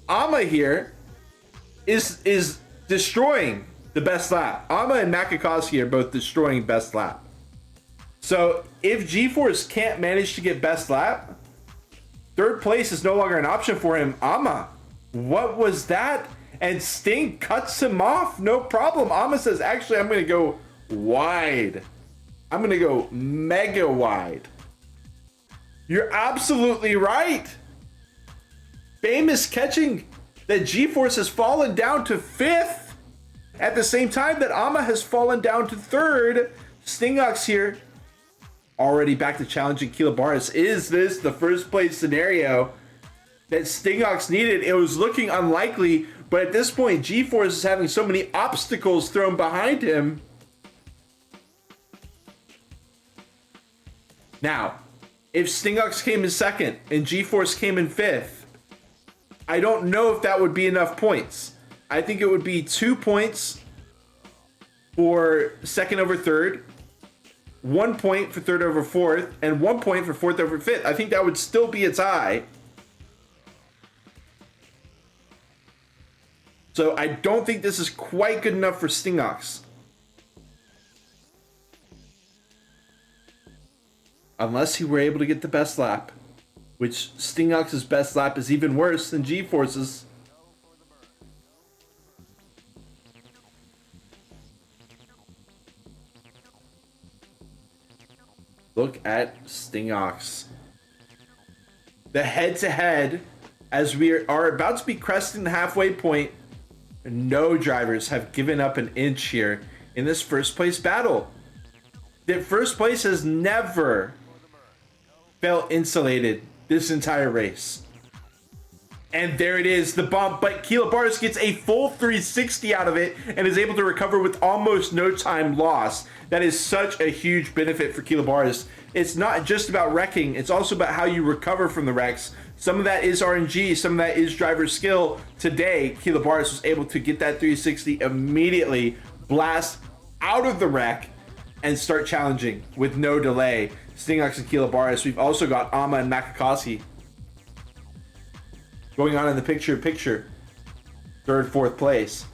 Ama here is destroying the best lap. Ama and Makakowski are both destroying best lap. So if G-Force can't manage to get best lap, third place is no longer an option for him. Ama, what was that? And Sting cuts him off, no problem. Ama says, actually, I'm going to go wide. I'm going to go mega wide. You're absolutely right. Famous catching that G-Force has fallen down to 5th at the same time that Ama has fallen down to 3rd. Stingox here already back to challenging Kilobaris. Is this the first place scenario that Stingox needed? It was looking unlikely, but at this point G-Force is having so many obstacles thrown behind him. Now, if Stingox came in 2nd and G-Force came in 5th, I don't know if that would be enough points. I think it would be 2 points for 2nd over 3rd, 1 point for 3rd over 4th, and 1 point for 4th over 5th. I think that would still be a tie. So I don't think this is quite good enough for Stingox. Unless he were able to get the best lap. Which Stingox's best lap is even worse than G-Force's. Look at Stingox. The head-to-head, as we are about to be cresting the halfway point, no drivers have given up an inch here in this first place battle. The first place has never felt insulated this entire race. And there it is, the bump, but Kilobaris gets a full 360 out of it and is able to recover with almost no time loss. That is such a huge benefit for Kilobaris. It's not just about wrecking, it's also about how you recover from the wrecks. Some of that is RNG, some of that is driver skill. Today, Kilobaris was able to get that 360 immediately, blast out of the wreck, and start challenging with no delay. Stingox and Kilobaris. We've also got Ama and Makakowski going on in the picture-in-picture. 3rd, 4th place.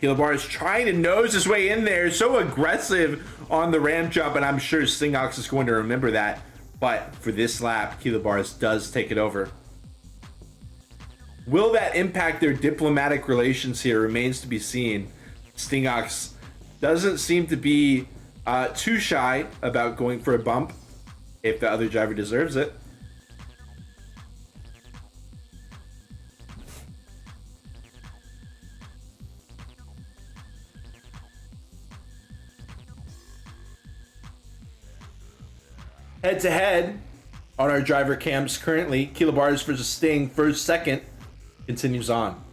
Kilobaris trying to nose his way in there. So aggressive on the ramp jump, and I'm sure Stingox is going to remember that. But for this lap, Kilobaris does take it over. Will that impact their diplomatic relations here remains to be seen. Stingox doesn't seem to be too shy about going for a bump if the other driver deserves it. Head to head on our driver cams currently, Kilobaris versus Sting, 1st, 2nd, continues on.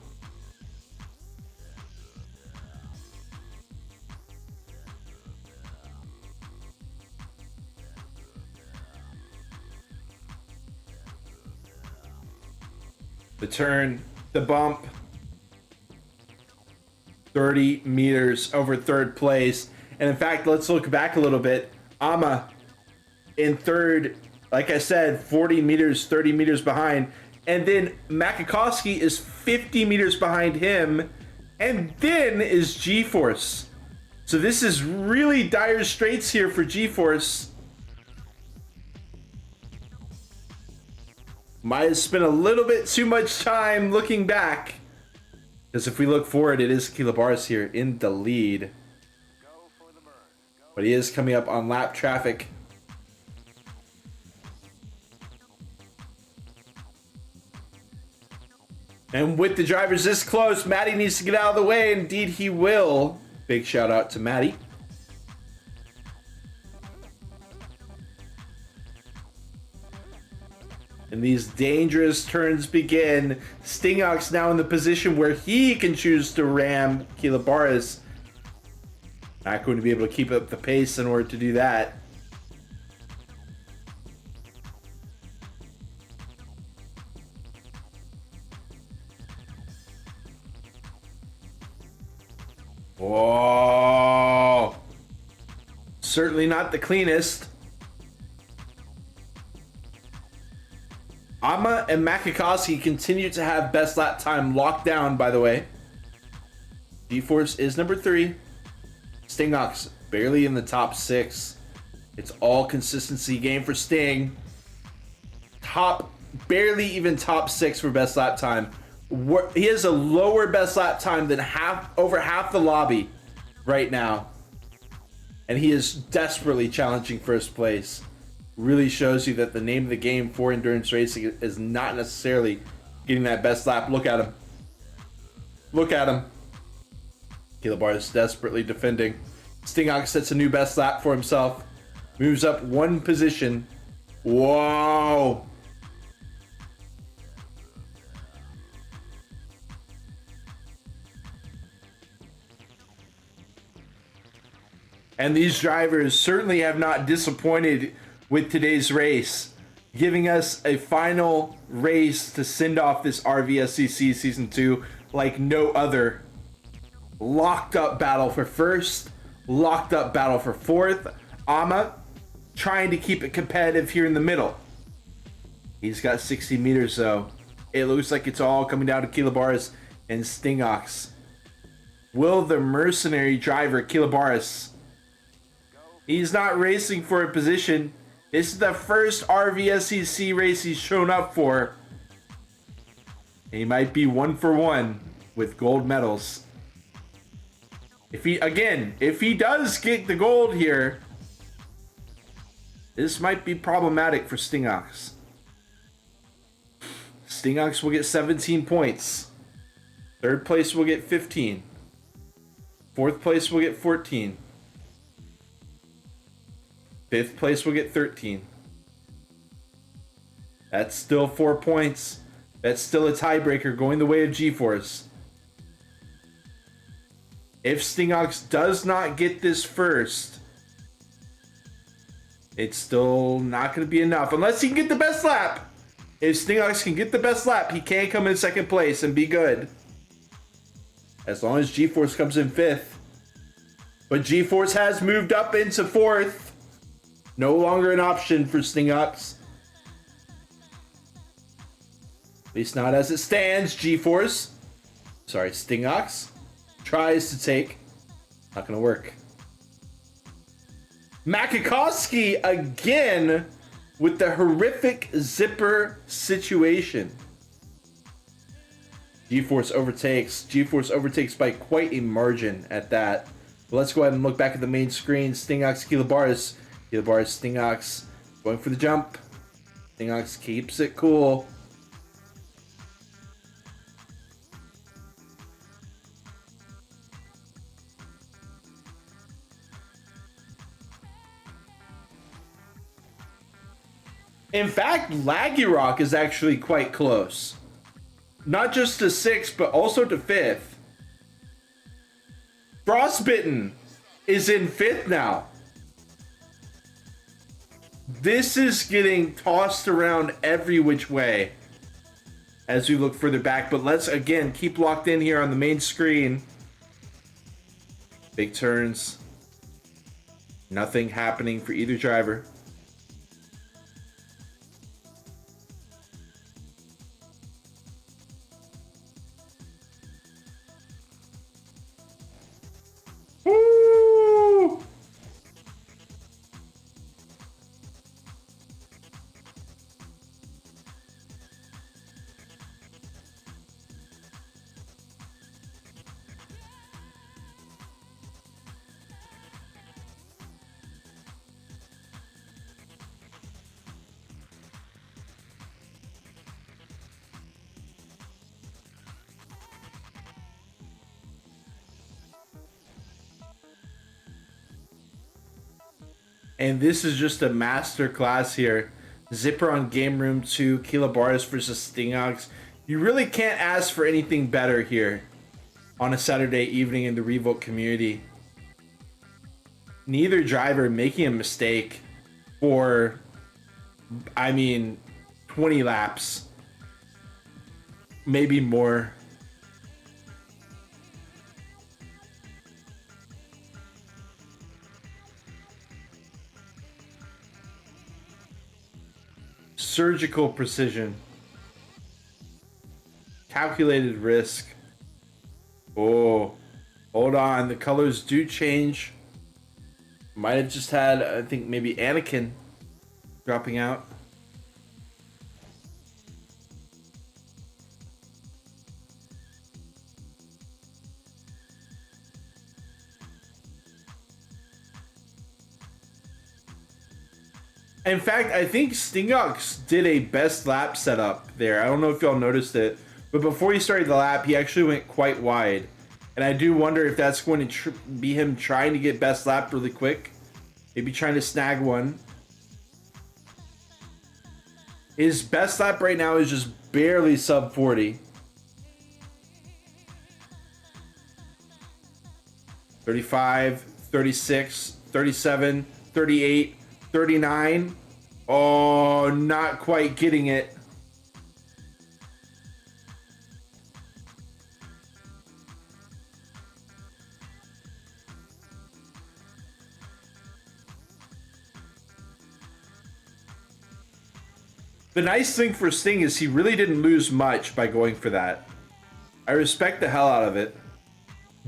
The turn, the bump, 30 meters over 3rd place. And in fact, let's look back a little bit. Ama in 3rd, like I said, 40 meters, 30 meters behind. And then Makakowski is 50 meters behind him. And then is G-Force. So this is really dire straits here for G-Force. Might have spent a little bit too much time looking back. Because if we look forward, it is Kilobaris here in the lead. But he is coming up on lap traffic. And with the drivers this close, Matty needs to get out of the way. Indeed, he will. Big shout out to Matty. And these dangerous turns begin. Stingox now in the position where he can choose to ram Kilobaris. Not going to be able to keep up the pace in order to do that. Whoa! Certainly not the cleanest. Amma and Makikoski continue to have best lap time locked down, by the way. G-Force is number 3. Stingox barely in the top 6. It's all consistency game for Sting. Barely even top 6 for best lap time. He has a lower best lap time than over half the lobby right now. And he is desperately challenging first place. Really shows you that the name of the game for endurance racing is not necessarily getting that best lap. Look at him. Look at him. Kilobaris desperately defending. Stingox sets a new best lap for himself. Moves up 1 position. Whoa. And these drivers certainly have not disappointed with today's race, giving us a final race to send off this RVSCC Season 2 like no other. Locked up battle for first, locked up battle for fourth. Amma trying to keep it competitive here in the middle. He's got 60 meters though. It looks like it's all coming down to Kilobaris and Stingox. Will the mercenary driver Kilobaris? He's not racing for a position. This is the first RVSCC race he's shown up for. He might be 1 for 1 with gold medals. If he does get the gold here, this might be problematic for Stingox. Stingox will get 17 points. Third place will get 15. Fourth place will get 14. Fifth place will get 13. That's still 4 points. That's still a tiebreaker going the way of G-Force. If Stingox does not get this first, it's still not going to be enough. Unless he can get the best lap. If Stingox can get the best lap, he can come in second place and be good. As long as G-Force comes in 5th. But G-Force has moved up into 4th. No longer an option for Stingox. At least not as it stands. G-Force. Sorry, Stingox. Tries to take. Not going to work. Makikoski again with the horrific zipper situation. G-Force overtakes. G-Force overtakes by quite a margin at that. But let's go ahead and look back at the main screen. Stingox, Kilobaris. Kilobaris, Stingox going for the jump. Stingox keeps it cool. In fact, Laggy Rock is actually quite close. Not just to 6th, but also to 5th. Frostbitten is in 5th now. This is getting tossed around every which way as we look further back. But let's, again, keep locked in here on the main screen. Big turns. Nothing happening for either driver. Woo! And this is just a master class here. Zipper on Game Room 2, Kilobaris versus Stingox. You really can't ask for anything better here on a Saturday evening in the Revolt community. Neither driver making a mistake for, I mean, 20 laps. Maybe more. Surgical precision. Calculated risk. Oh, hold on. The colors do change. Might have just had, I think, maybe Anakin dropping out. In fact, I think Stingox did a best lap setup there. I don't know if y'all noticed it, but before he started the lap, he actually went quite wide. And I do wonder if that's going to be him trying to get best lap really quick. Maybe trying to snag one. His best lap right now is just barely sub 40. 35, 36, 37, 38, 39. Oh, not quite getting it. The nice thing for Sting is he really didn't lose much by going for that. I respect the hell out of it.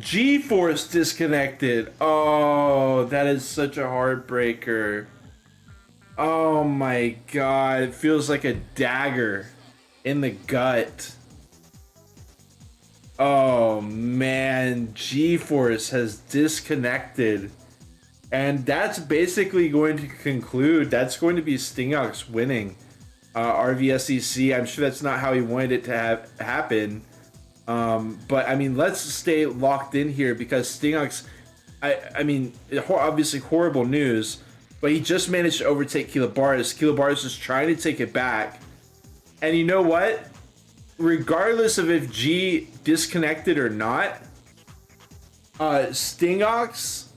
G-Force disconnected. Oh, that is such a heartbreaker. Oh my god, it feels like a dagger in the gut. Oh man, G-Force has disconnected. And that's basically going to conclude, that's going to be Stingox winning RVSEC. I'm sure that's not how he wanted it to happen. But I mean, let's stay locked in here because Stingox, I mean, obviously horrible news, but he just managed to overtake Kilobaris. Kilobaris is trying to take it back. And you know what? Regardless of if G disconnected or not, Stingox,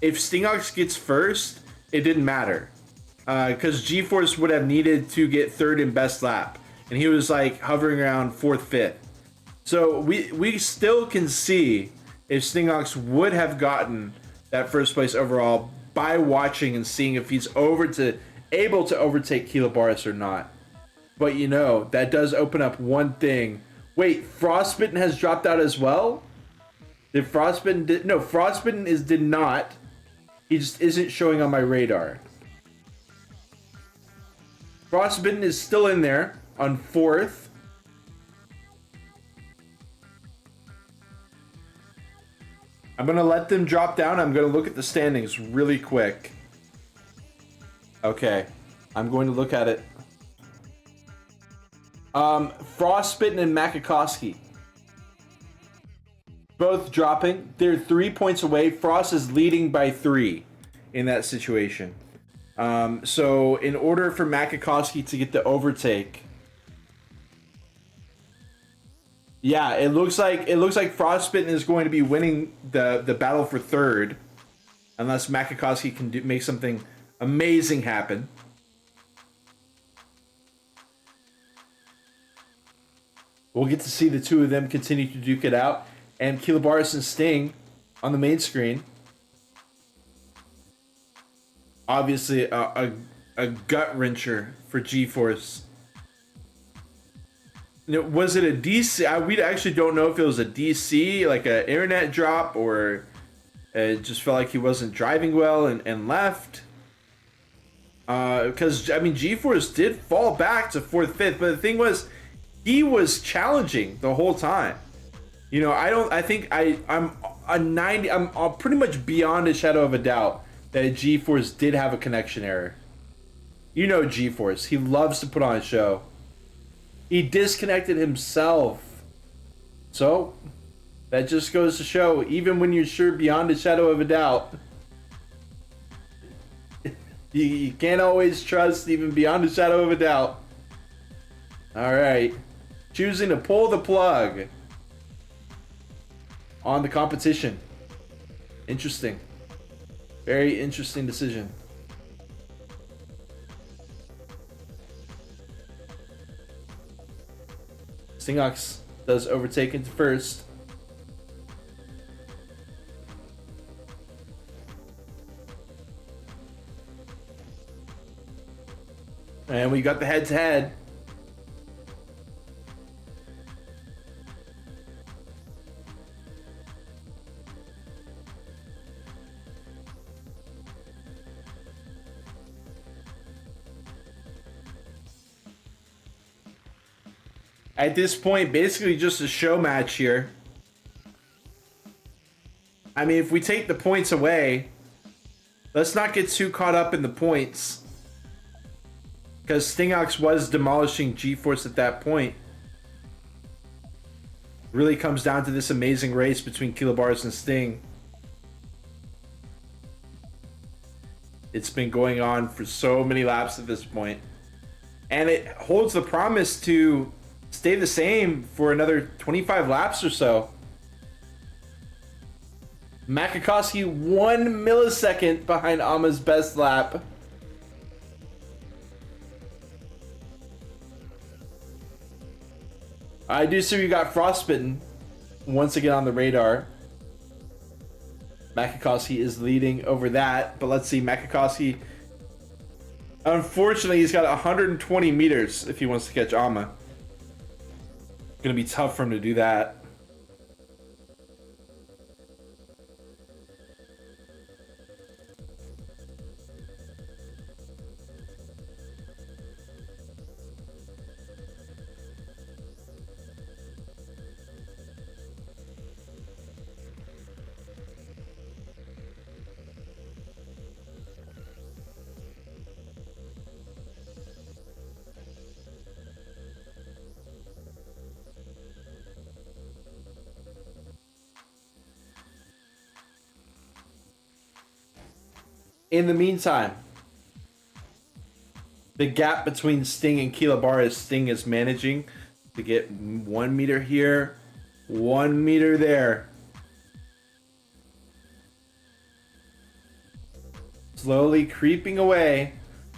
if Stingox gets first, it didn't matter. Because G-Force would have needed to get third in best lap. And he was like hovering around 4th, 5th. So we still can see if Stingox would have gotten that first place overall by watching and seeing if he's able to overtake Kilobaris or not. But you know, that does open up one thing. Wait, Frostbitten has dropped out as well? Did Frostbitten no, Frostbitten did not. He just isn't showing on my radar. Frostbitten is still in there on 4th. I'm going to let them drop down. I'm going to look at the standings really quick. Okay. I'm going to look at it. Frostbitten and Makakowski. Both dropping. They're 3 points away. Frost is leading by 3 in that situation. So in order for Makakowski to get the overtake, yeah, it looks like Frostbitten is going to be winning the battle for third, unless Makakowski can make something amazing happen. We'll get to see the two of them continue to duke it out, and Kilobaris and Sting on the main screen. Obviously, a gut wrencher for G-Force. Was it a DC? We actually don't know if it was a DC, like an internet drop, or it just felt like he wasn't driving well and left. Because, I mean, G-Force did fall back to 4th, 5th, but the thing was, he was challenging the whole time. You know, I'm pretty much beyond a shadow of a doubt that G-Force did have a connection error. You know G-Force, he loves to put on a show. He disconnected himself. So, that just goes to show, even when you're sure beyond a shadow of a doubt, You can't always trust even beyond a shadow of a doubt. All right. Choosing to pull the plug on the competition. Interesting. Very interesting decision. Stingox does overtake into first. And we got the head-to-head. At this point, basically just a show match here. I mean, if we take the points away, let's not get too caught up in the points. Because Stingox was demolishing G-Force at that point. Really comes down to this amazing race between Kilobars and Sting. It's been going on for so many laps at this point. And it holds the promise to stay the same for another 25 laps or so. Makakowski 1 millisecond behind Ama's best lap. I do see we got Frostbitten once again on the radar. Makakowski is leading over that, but let's see, Makakowski, unfortunately, he's got 120 meters if he wants to catch Ama. Gonna be tough for him to do that. In the meantime, the gap between Sting and Kilobara, Sting is managing to get 1 meter here, 1 meter there. Slowly creeping away.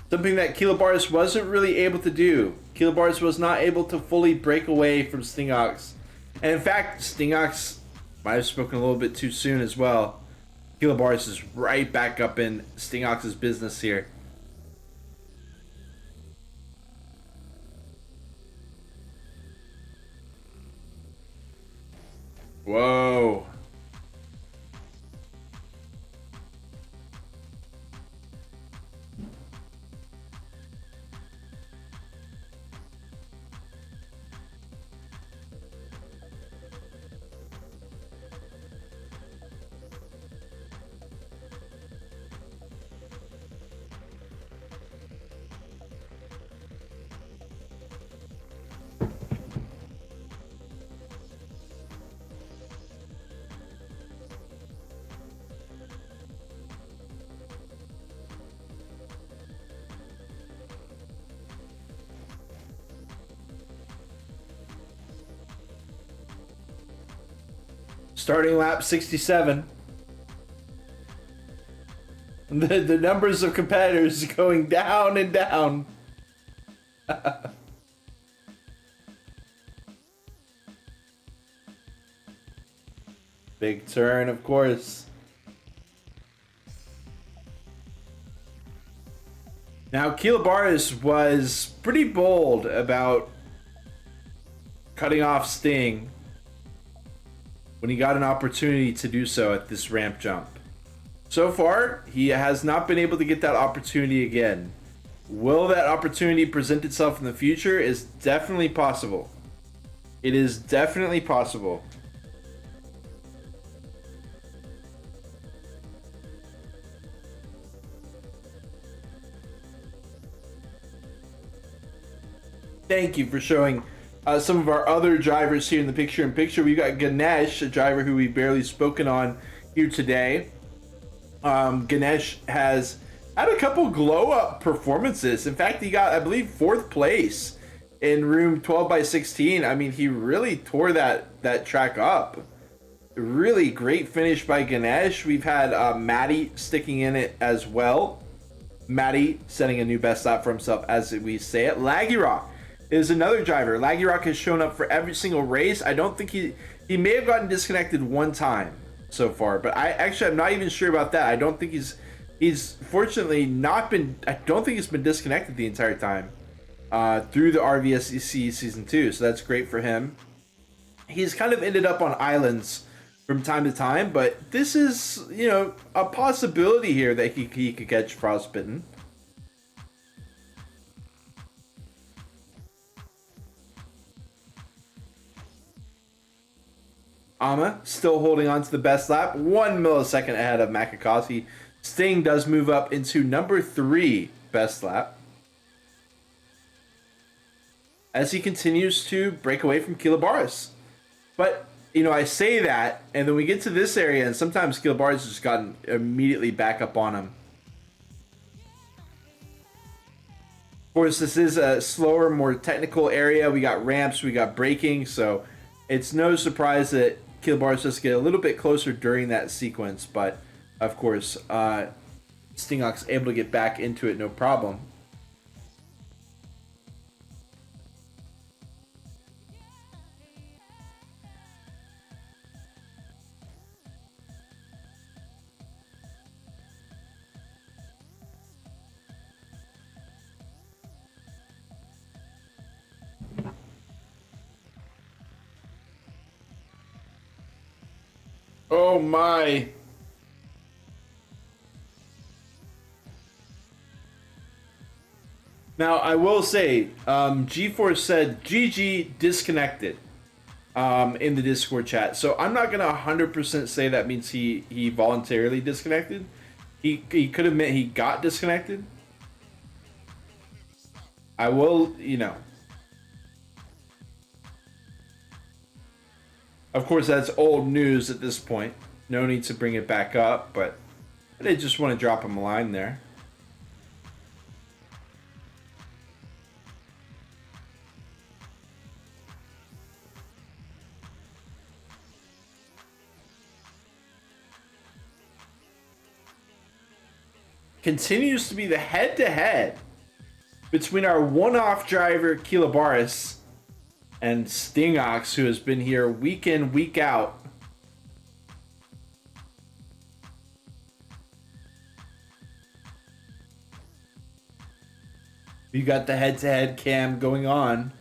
Something that Kilobars wasn't really able to do. Kilobars was not able to fully break away from Stingox. And in fact, Stingox might have spoken a little bit too soon as well. Kilobars is right back up in Stingox's business here. Whoa. Starting lap 67. The numbers of competitors going down and down. Big turn, of course. Now, Kilobaris was pretty bold about cutting off Sting when he got an opportunity to do so at this ramp jump. So far, he has not been able to get that opportunity again. Will that opportunity present itself in the future? Is definitely possible. It is definitely possible. Thank you for showing some of our other drivers here in the picture-in-picture. We've got Ganesh, a driver who we've barely spoken on here today. Ganesh has had a couple glow up performances. In fact, he got, I believe, 4th place in room 12 by 16. I mean, he really tore that track up. Really great finish by Ganesh. We've had Matty sticking in it as well. Matty setting a new best lap for himself, as we say it. Laggy Rock is another driver. Laggy Rock has shown up for every single race. I don't think he may have gotten disconnected one time so far, but I'm not even sure about that. I don't think he's fortunately not been. I don't think he's been disconnected the entire time through the RVSEC season 2. So that's great for him. He's kind of ended up on islands from time to time, but this is, you know, a possibility here that he could catch frostbitten. Ama still holding on to the best lap, 1 millisecond ahead of Makakasi. Sting does move up into number 3 best lap as he continues to break away from Kilobaris. But, you know, I say that, and then we get to this area, and sometimes Kilobaris has just gotten immediately back up on him. Of course, this is a slower, more technical area. We got ramps, we got braking, so it's no surprise that Kilobaris just get a little bit closer during that sequence, but of course, Stingox able to get back into it no problem. Oh my. Now, I will say, GeForce said GG disconnected in the Discord chat. So I'm not going to 100% say that means he voluntarily disconnected. He could have meant he got disconnected. I will, you know. Of course, that's old news at this point. No need to bring it back up, but I did just want to drop him a line there. Continues to be the head-to-head between our one-off driver, Kilobaris, and Stingox, who has been here week in, week out. You got the head-to-head cam going on.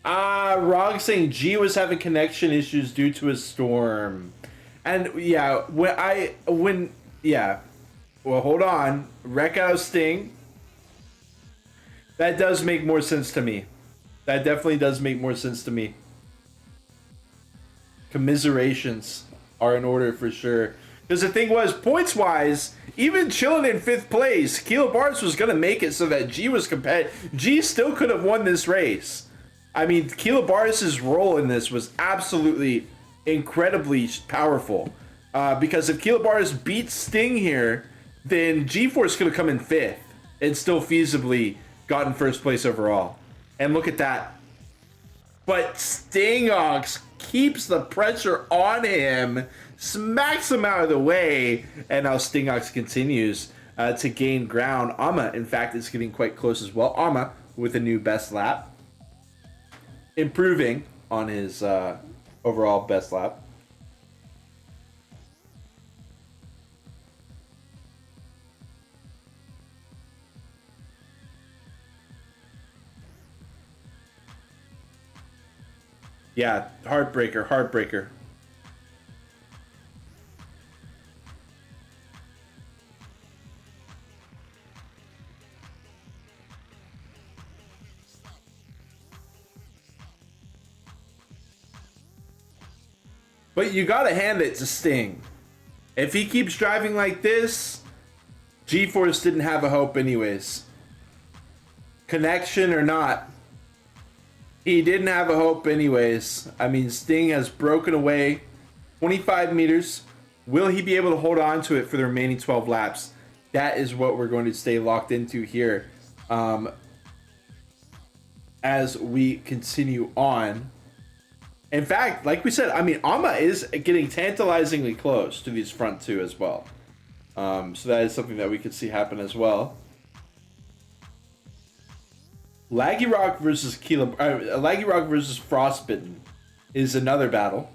Rog saying G was having connection issues due to a storm. And yeah, well, hold on. Wreck out Sting. That does make more sense to me. That definitely does make more sense to me. Commiserations are in order for sure. Because the thing was, points-wise, even chilling in 5th place, Kilobaris was going to make it so that G was competitive. G still could have won this race. I mean, Kilobaris' role in this was absolutely incredibly powerful. Because if Kilobaris beats Sting here, then G-Force could have come in 5th and still feasibly gotten 1st place overall. And look at that. But Stingox keeps the pressure on him, smacks him out of the way, and now Stingox continues to gain ground. Ama, in fact, is getting quite close as well. Ama with a new best lap, improving on his overall best lap. Yeah, heartbreaker. But you gotta hand it to Sting. If he keeps driving like this, G-Force didn't have a hope anyways. Connection or not, he didn't have a hope anyways. I mean, Sting has broken away 25 meters, Will he be able to hold on to it for the remaining 12 laps? That is what we're going to stay locked into here as we continue on. In fact, like we said, I mean, Ama is getting tantalizingly close to these front two as well. So that is something that we could see happen as well. Laggy Rock versus Frostbitten is another battle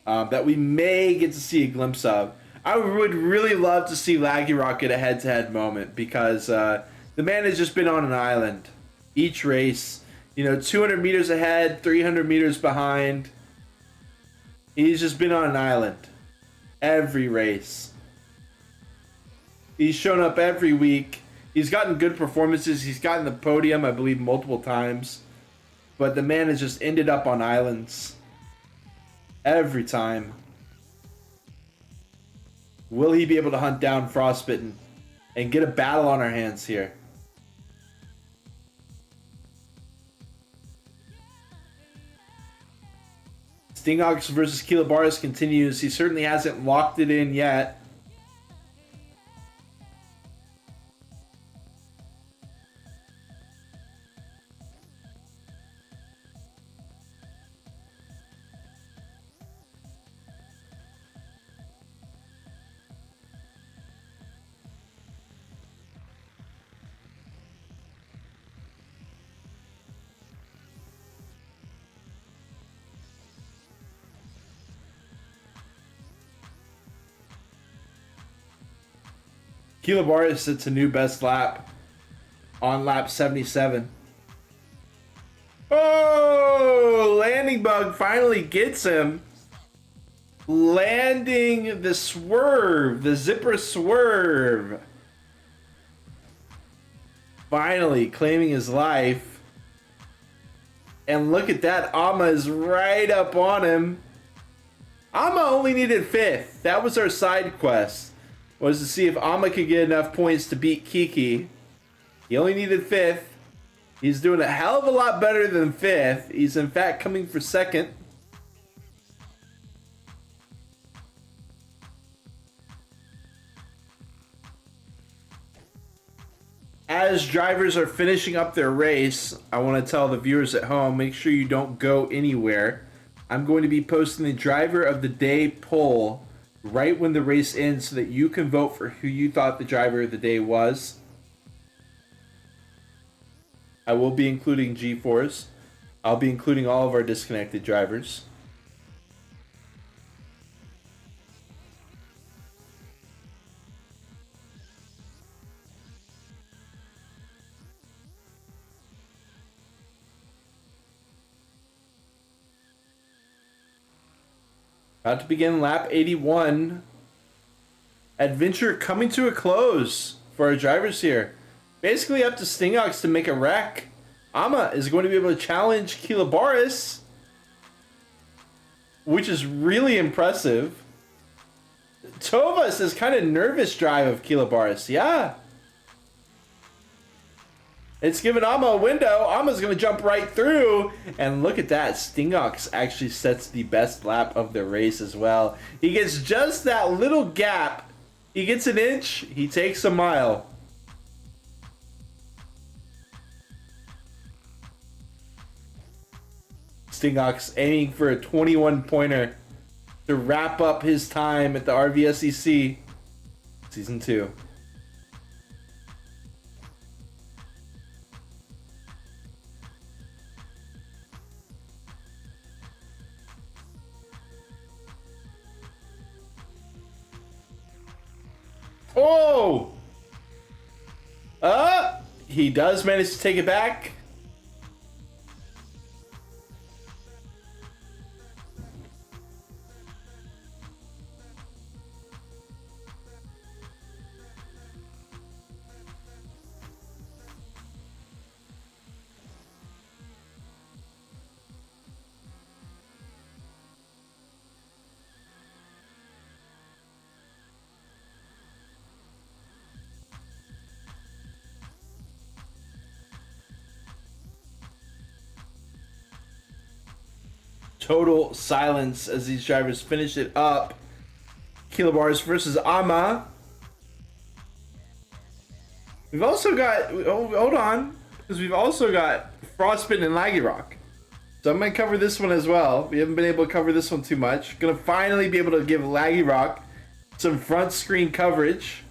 that we may get to see a glimpse of. I would really love to see Laggy Rock get a head-to-head moment because the man has just been on an island each race. You know, 200 meters ahead, 300 meters behind. He's just been on an island every race. He's shown up every week. He's gotten good performances. He's gotten the podium, I believe, multiple times. But the man has just ended up on islands every time. Will he be able to hunt down Frostbitten and get a battle on our hands here? Stingox versus Kilobaris continues. He certainly hasn't locked it in yet. Kilobaris sets a new best lap on lap 77. Oh, landing bug finally gets him. Landing the swerve, the zipper swerve. Finally claiming his life. And look at that, Ama is right up on him. Ama only needed 5th. That was our side quest. Was to see if Ama could get enough points to beat Kiki. He only needed 5th. He's doing a hell of a lot better than 5th. He's in fact coming for 2nd. As drivers are finishing up their race, I want to tell the viewers at home, make sure you don't go anywhere. I'm going to be posting the Driver of the Day poll right when the race ends so that you can vote for who you thought the Driver of the Day was. I will be including G4s. I'll be including all of our disconnected drivers. About to begin lap 81. Adventure coming to a close for our drivers here. Basically up to Stingox to make a wreck. Ama is going to be able to challenge Kilobaris, which is really impressive. Tova says kind of nervous drive of Kilobaris. Yeah. It's giving Ama a window. Ama's going to jump right through. And look at that. Stingox actually sets the best lap of the race as well. He gets just that little gap. He gets an inch. He takes a mile. Stingox aiming for a 21-pointer to wrap up his time at the RVSEC Season 2. Oh! He does manage to take it back. Total silence as these drivers finish it up. Kiloboris versus Ama. We've also got, hold on, because we've also got Frostbitten and Laggy Rock. So I'm going to cover this one as well. We haven't been able to cover this one too much. Going to finally be able to give Laggy Rock some front screen coverage.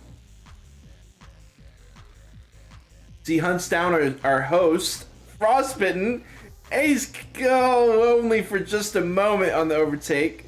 He hunts down our host, Frostbitten. Ace go only for just a moment on the overtake.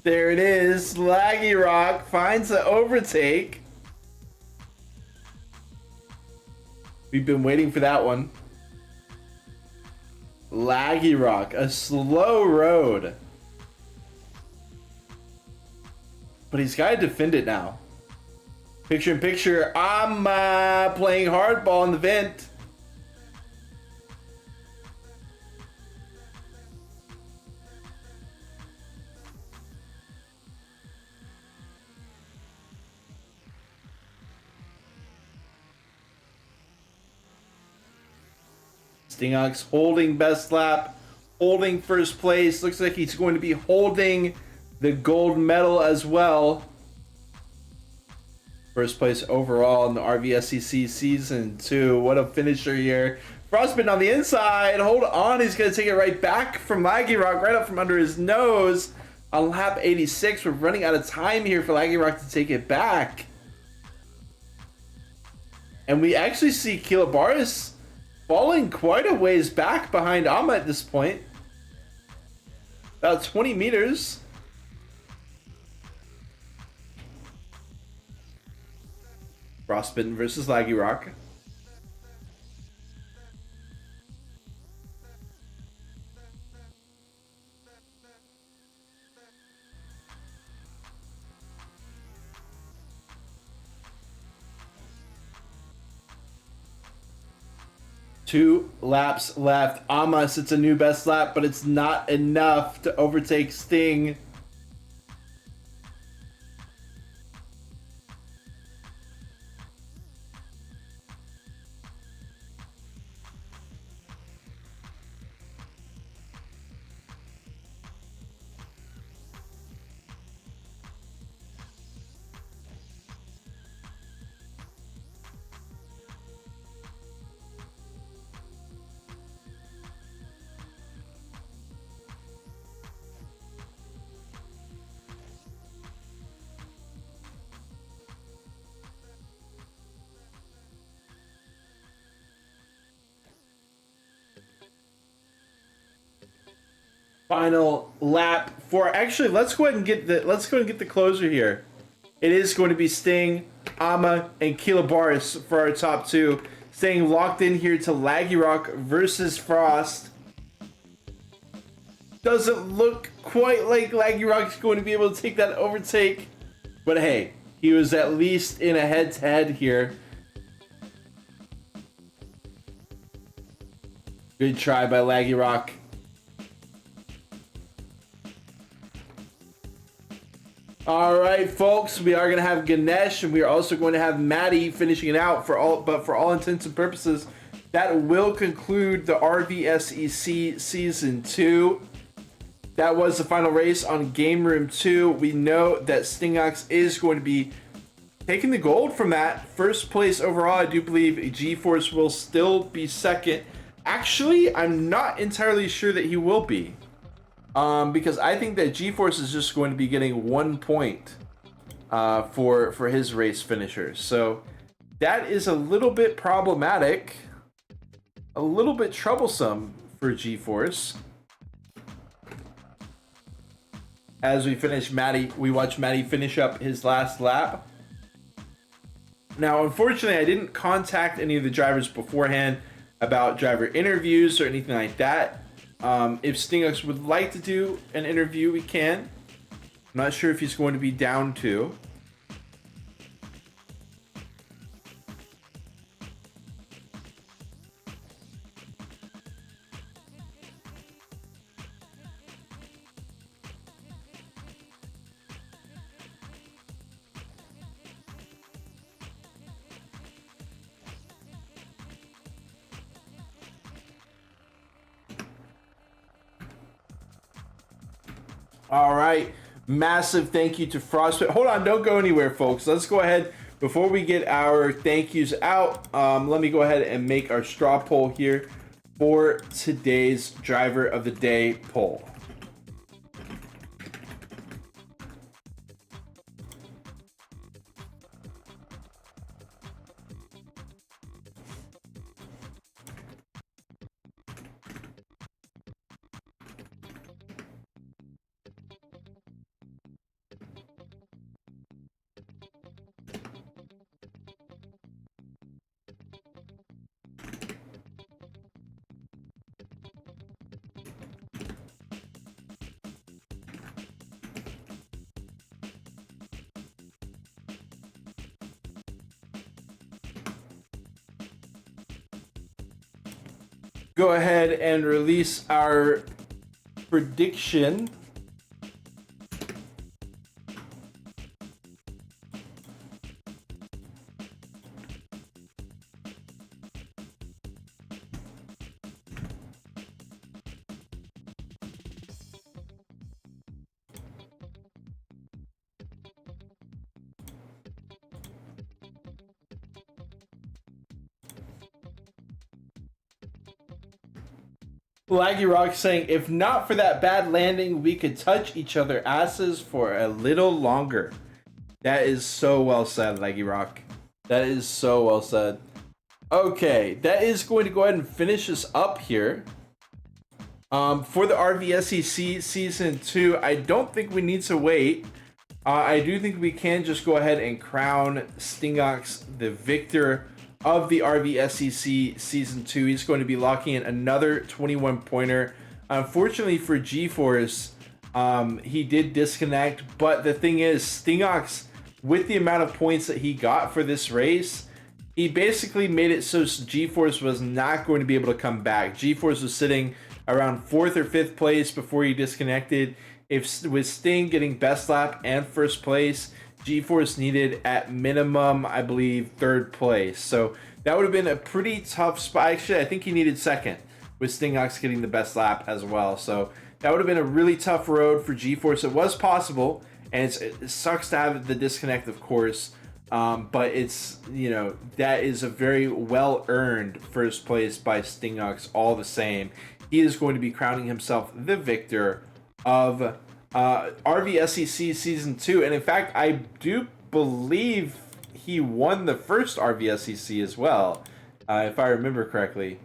There it is. Laggy Rock finds the overtake. We've been waiting for that one. Laggy Rock, a slow road. But he's got to defend it now. Picture in picture, I'm playing hardball in the vent. Stingox holding best lap, holding first place. Looks like he's going to be holding the gold medal as well. First place overall in the RVSEC Season 2. What a finisher here. Frostbitten on the inside. Hold on. He's going to take it right back from Laggy Rock, right up from under his nose. On lap 86, we're running out of time here for Laggy Rock to take it back. And we actually see Kiloboris falling quite a ways back behind Ama at this point. About 20 meters. Frostbitten versus Laggy Rock. Two laps left. Ama sets a new best lap, but it's not enough to overtake Sting. Final lap for, actually, let's go ahead and get the closer here. It is going to be Sting, Ama, and Kiloboris for our top two. Staying locked in here to Laggy Rock versus Frost. Doesn't look quite like Laggy Rock's going to be able to take that overtake. But hey, he was at least in a head-to-head here. Good try by Laggy Rock. All right, folks, we are going to have Ganesh, and we are also going to have Maddie finishing it out for all intents and purposes. That will conclude the RVSEC Season 2. That was the final race on Game Room 2. We know that Stingox is going to be taking the gold from that. First place overall, I do believe G-Force will still be second. Actually, I'm not entirely sure that he will be. Because I think that G-Force is just going to be getting 1 point for his race finisher. So that is a little bit problematic, a little bit troublesome for G-Force. As we watch Maddie finish up his last lap. Now, unfortunately, I didn't contact any of the drivers beforehand. about driver interviews or anything like that. If Stingux would like to do an interview, we can. I'm not sure if he's going to be down to. All right. Massive thank you to Frostbite. Hold on, don't go anywhere, folks. Let's go ahead. Before we get our thank yous out, let me go ahead and make our straw poll here for today's driver of the day poll. Go ahead and release our prediction. Laggy Rock saying, if not for that bad landing, we could touch each other asses for a little longer. That is so well said, Laggy Rock. That is so well said. Okay, that is going to go ahead and finish us up here. For the RVSEC Season 2, I don't think we need to wait. I do think we can just go ahead and crown Stingox the victor of the RVSEC Season 2. He's going to be locking in another 21-pointer. Unfortunately for GeForce, he did disconnect, but the thing is, Stingox, with the amount of points that he got for this race, he basically made it so GeForce was not going to be able to come back. GeForce was sitting around 4th or 5th place before he disconnected. With Sting getting best lap and first place, GeForce needed at minimum, I believe, 3rd place. So that would have been a pretty tough spot. Actually, I think he needed 2nd, with Stingox getting the best lap as well. So that would have been a really tough road for GeForce. It was possible, and it sucks to have the disconnect, of course. But it's, you know, that is a very well-earned first place by Stingox all the same. He is going to be crowning himself the victor of RVSEC Season 2. And in fact, I do believe he won the first RVSEC as well, if I remember correctly.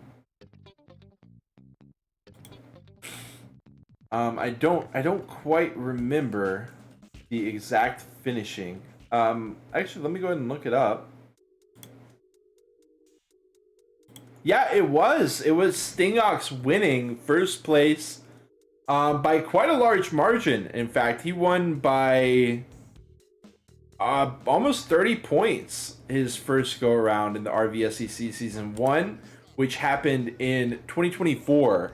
I don't quite remember the exact finishing. Actually, let me go ahead and look it up. Yeah, it was Stingox winning first place by quite a large margin. In fact, he won by almost 30 points his first go around in the RVSEC Season 1, which happened in 2024.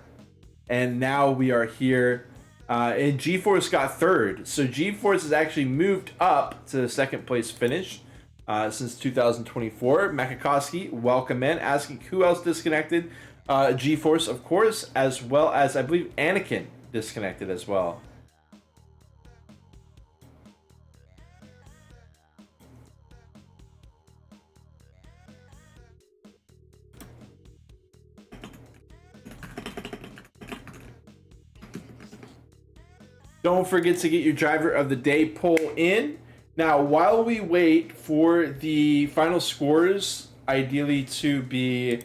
And now we are here, and GeForce got 3rd. So GeForce has actually moved up to the 2nd place finish since 2024. Makakowski, welcome in. Asking who else disconnected. GeForce, of course, as well as, I believe, Anakin disconnected as well. Don't forget to get your driver of the day poll in. Now, while we wait for the final scores, ideally to be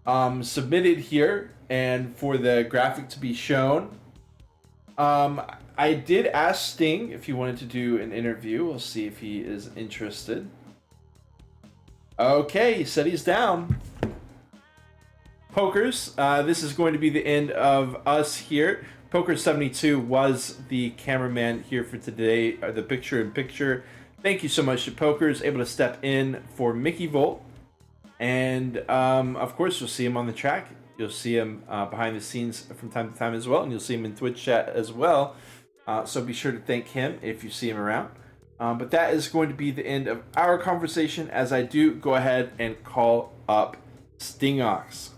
submitted here and for the graphic to be shown, I did ask Sting if he wanted to do an interview. We'll see if he is interested. Okay, he said he's down. Pokers. This is going to be the end of us here. Pokers72 was the cameraman here for today, the picture in picture. Thank you so much to Pokers, able to step in for Mickey Volt. And of course, you'll see him on the track. You'll see him behind the scenes from time to time as well. And you'll see him in Twitch chat as well. So be sure to thank him if you see him around. But that is going to be the end of our conversation as I do go ahead and call up Stingox.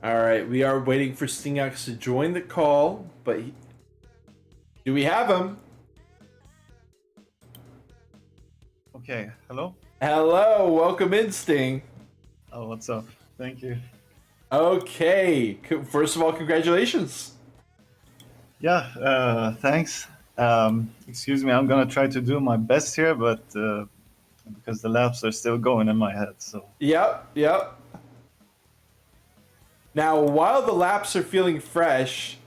All right, we are waiting for Stingox to join the call, but do we have him? Okay, hello? Hello, welcome in, Sting. Oh, what's up? Thank you. Okay, first of all, congratulations. Yeah, thanks. Excuse me, I'm gonna try to do my best here, but because the laps are still going in my head, so. Yep. Now, while the laps are feeling fresh,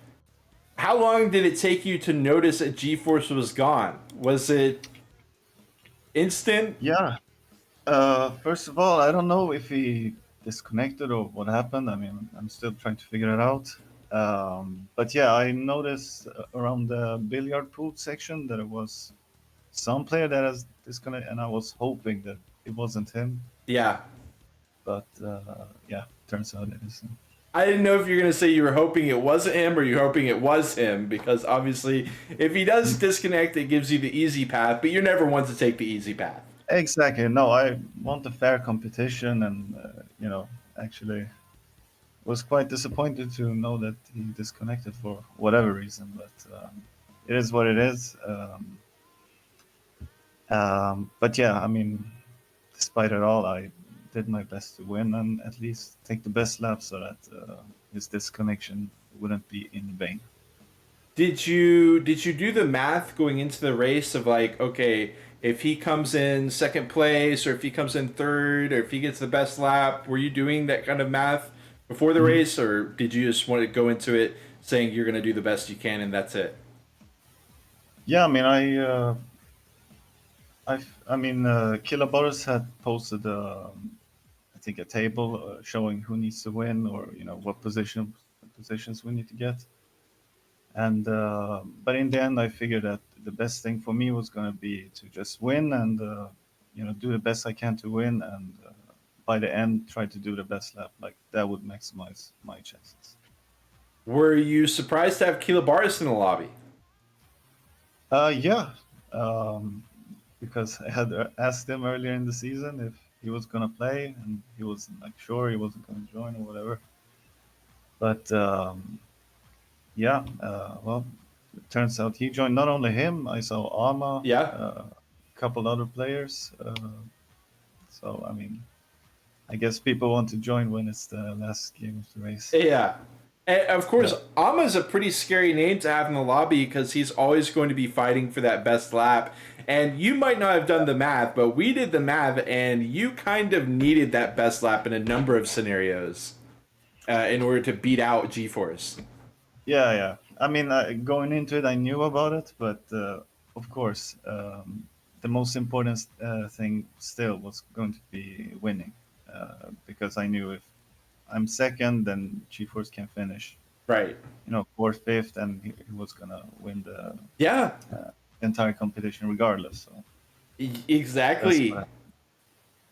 how long did it take you to notice that G-Force was gone? Was it instant? Yeah, first of all, I don't know if he disconnected or what happened. I mean, I'm still trying to figure it out. But yeah, I noticed around the billiard pool section that it was some player that has disconnected, and I was hoping that it wasn't him. Yeah. But yeah, turns out it isn't. I didn't know if you're going to say you were hoping it wasn't him or you're hoping it was him, because obviously, if he does disconnect, it gives you the easy path, but you're never one to take the easy path. Exactly. No, I want a fair competition, and actually, was quite disappointed to know that he disconnected for whatever reason. But it is what it is. But yeah, I mean, despite it all, I did my best to win and at least take the best lap so that his disconnection wouldn't be in vain. Did you do the math going into the race of like, okay, if he comes in second place or if he comes in third or if he gets the best lap, were you doing that kind of math before the Mhm. race, or did you just want to go into it saying you're going to do the best you can and that's it? Yeah, I mean, Kiloboris had posted I think a table showing who needs to win or what positions we need to get. And but in the end, I figured that the best thing for me was going to be to just win and do the best I can to win, and by the end try to do the best lap. Like that would maximize my chances. Were you surprised to have Kilobaris in the lobby? Yeah, um, because I had asked him earlier in the season if he was going to play, and he wasn't like sure he wasn't going to join or whatever. But yeah, well, it turns out he joined. Not only him, I saw Ama, Yeah. a couple other players. So I mean, I guess people want to join when it's the last game of the race. Yeah. And of course, Yeah, Ama's a pretty scary name to have in the lobby because he's always going to be fighting for that best lap. And you might not have done the math, but we did the math, and you kind of needed that best lap in a number of scenarios in order to beat out G-Force. yeah. I mean, going into it, I knew about it, but of course, the most important thing still was going to be winning, because I knew if I'm second, then GeForce can finish, Right. fourth, fifth, and he was gonna win the Yeah, entire competition regardless. So that's what exactly. happened.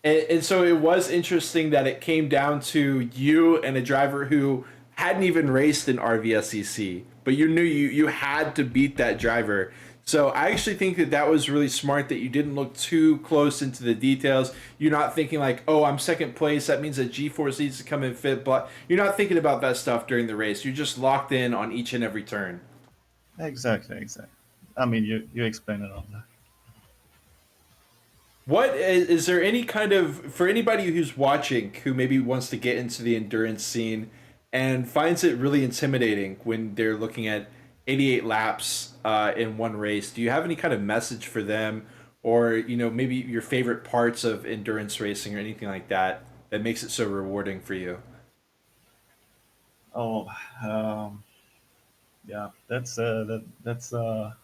And so it was interesting that it came down to you and a driver who hadn't even raced in RVSEC, but you knew you had to beat that driver. So I actually think that that was really smart that you didn't look too close into the details. You're not thinking like, oh, I'm second place. That means that G-Force needs to come in fit. But you're not thinking about that stuff during the race. You're just locked in on each and every turn. Exactly. I mean, you explained it all. What is there any kind of for anybody who's watching who maybe wants to get into the endurance scene and finds it really intimidating when they're looking at 88 laps in one race? Do you have any kind of message for them, or maybe your favorite parts of endurance racing or anything like that that makes it so rewarding for you? Oh, um, yeah, that's a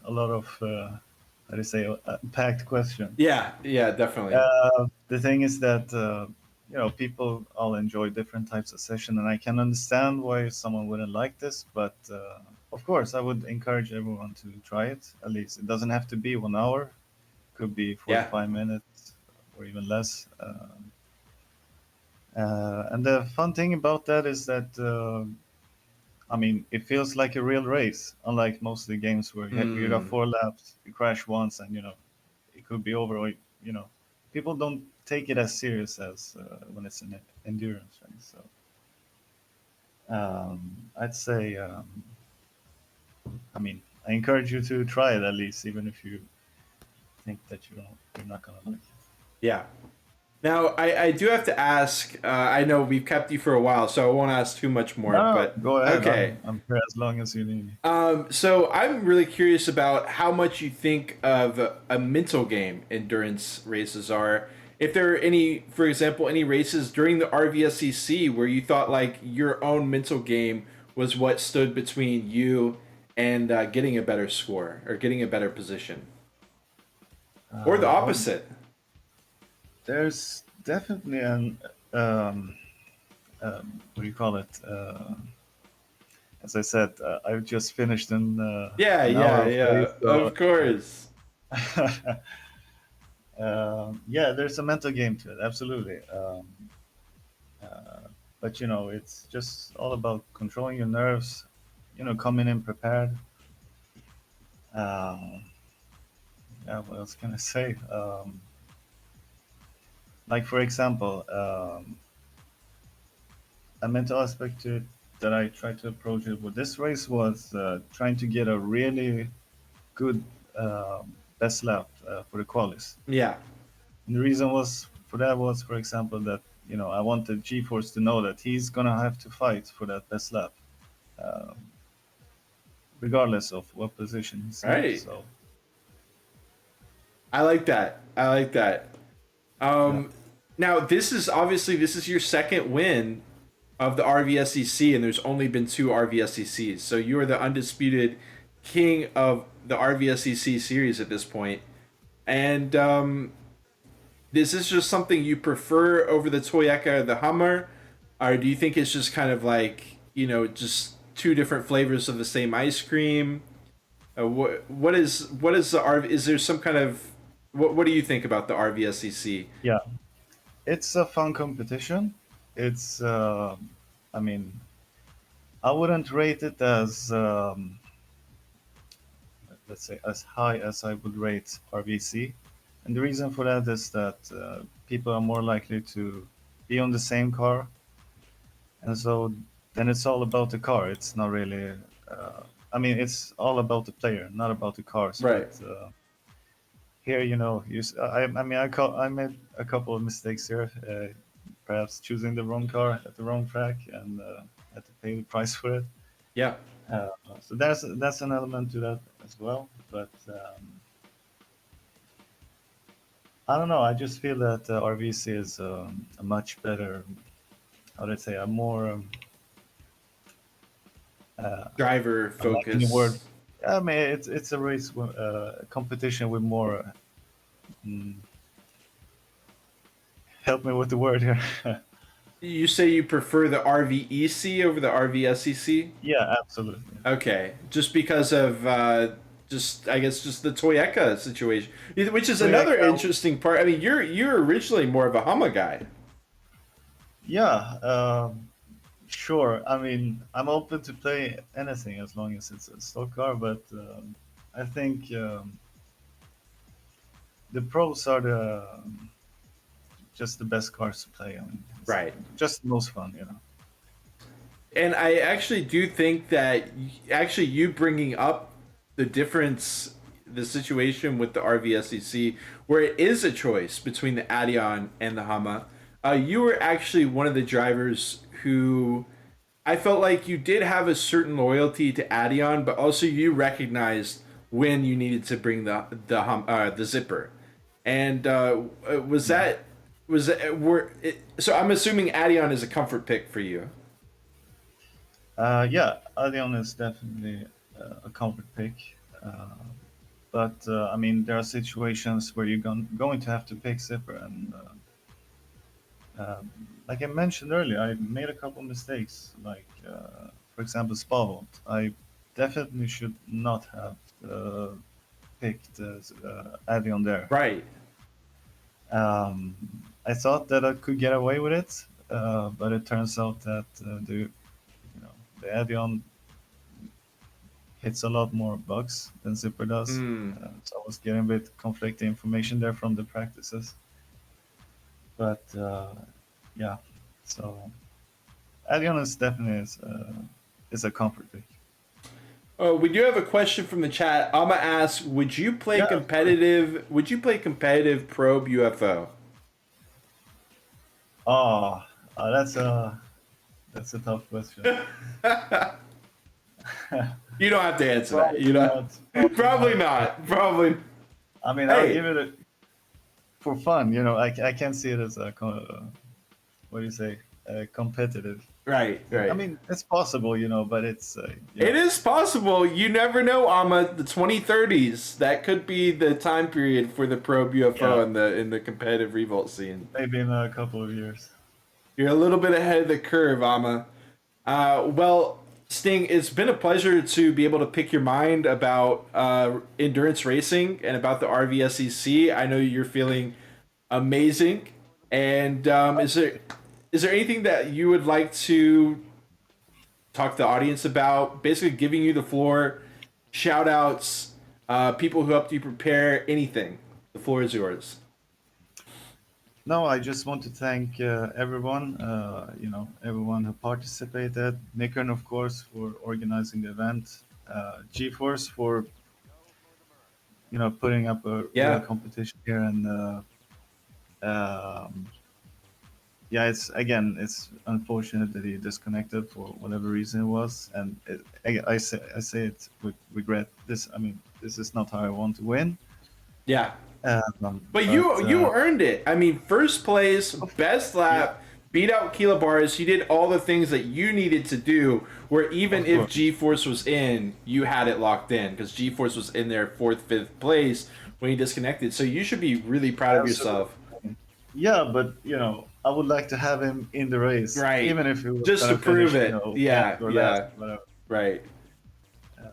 lot of how do you say a packed question. Yeah, yeah, definitely. The thing is that people all enjoy different types of session, and I can understand why someone wouldn't like this. But of course, I would encourage everyone to try it. At least it doesn't have to be 1 hour; could be Yeah. 45 minutes or even less. And the fun thing about that is that I mean, it feels like a real race, unlike most of the games where you got Mm, 4 laps, you crash once, and it could be over. Or, people don't take it as serious as when it's an endurance race. So I'd say, I mean, I encourage you to try it at least, even if you think that you're not gonna like it. yeah. Now, I do have to ask. I know we've kept you for a while, so I won't ask too much more. No, But go ahead. okay. I'm here as long as you need me. So I'm really curious about how much you think of a mental game endurance races are. If there are any, for example, any races during the RVSCC where you thought like your own mental game was what stood between you and getting a better score or getting a better position, or the Well, opposite. there's definitely an what do you call it? As I said, I've just finished Yeah, an hour yeah, of yeah. race, so Of course. yeah, there's a mental game to it, absolutely. But it's just all about controlling your nerves. Coming in prepared. Uh, yeah, what else can I say? Like for example, a mental aspect to it that I tried to approach it with this race was trying to get a really good best lap for the qualis. Yeah. And the reason was for that was, for example, that I wanted G-Force to know that he's gonna have to fight for that best lap, uh, regardless of what position he's in. Right. So I like that. I like that. yeah, Um, Now this is your second win of the RVSEC, and there's only been two RVSECs, so you are the undisputed king of the RVSEC series at this point. And is this just something you prefer over the Toyota or the Hummer, or do you think it's just kind of like just two different flavors of the same ice cream? What is the RV? Is there some kind of what do you think about the RVSEC? yeah, it's a fun competition. It's I mean, I wouldn't rate it as let's say as high as I would rate RVC. And the reason for that is that people are more likely to be on the same car, and so then it's all about the car. It's not really. I mean, it's all about the player, not about the cars. But Right. here, I mean, I made a couple of mistakes here. Perhaps choosing the wrong car at the wrong track, and had to pay the price for it. Yeah. Uh, so that's an element to that as well. But I don't know. I just feel that RVC is a much better, how do I say, a more, Driver I'm lacking the word. focus. I mean, it's a race, a competition with more. Mm, help me with the word here. You say you prefer the RVEC over the RVSEC? Yeah, absolutely. Okay, just because of just I guess just the Toyeka situation, which is another Toyota, interesting part. I mean, you're originally more of a Hummer guy. yeah, sure. I mean, I'm open to play anything as long as it's a stock car, but I think the pros are just the best cars to play. I mean, it's Right. just the most fun. And I actually do think that actually you bringing up the difference the situation with the RVSEC where it is a choice between the Adion and the Hama. You were actually one of the drivers who I felt like you did have a certain loyalty to Adion, but also you recognized when you needed to bring the zipper. And was Yeah. that was that, were it, so? I'm assuming Adion is a comfort pick for you. Yeah, Aldion is definitely a comfort pick. Uh, but I mean, there are situations where you're going to have to pick Zipper, and like I mentioned earlier, I made a couple mistakes. Like, for example, Spavont. I definitely should not have picked Aldion there. Right. Um, I thought that I could get away with it, but it turns out that the Aldion hits a lot more bugs than Zipper does. Hmm. So I was getting a bit conflicting information there from the practices. But yeah, so Albion is definitely is a comfort pick. Oh, we do have a question from the chat. I'ma ask: Would you play Yeah, of course. competitive? Would you play competitive probe UFO? Oh, that's a tough question. You don't have to answer that. Probably You know, not. Probably probably not. not. Probably. I mean, I'll Hey, give it for fun. I can't see it as what do you say, competitive. right, I right. mean, it's possible, but it's It is possible. You never know, Amma. The 2030s. That could be the time period for the probe yeah, UFO in the competitive revolt scene. maybe in a couple of years. You're a little bit ahead of the curve, Amma. Well, Sting, it's been a pleasure to be able to pick your mind about endurance racing and about the RVSEC. I know you're feeling amazing. And is there anything that you would like to talk to the audience about? Basically, giving you the floor, shout outs, people who helped you prepare, anything. The floor is yours. No, I just want to thank everyone, everyone who participated. Nikon, of course, for organizing the event. GeForce for, putting up a real Yeah. competition here. And um, yeah, it's unfortunate that he disconnected for whatever reason it was. And I say it with regret. This, I mean, this is not how I want to win. Yeah. But But you earned it. I mean, first place, best yeah, lap, beat out Kilobaris. You did all the things that you needed to do. Where even of if course. G Force was in, you had it locked in because G Force was in there fourth, fifth place when he disconnected. So you should be really proud of yourself. Absolutely. Yeah, but I would like to have him in the race, Right. even if he was Just to gonna prove finish, it. 10th Yeah. or last, Yeah. whatever. Right. Uh,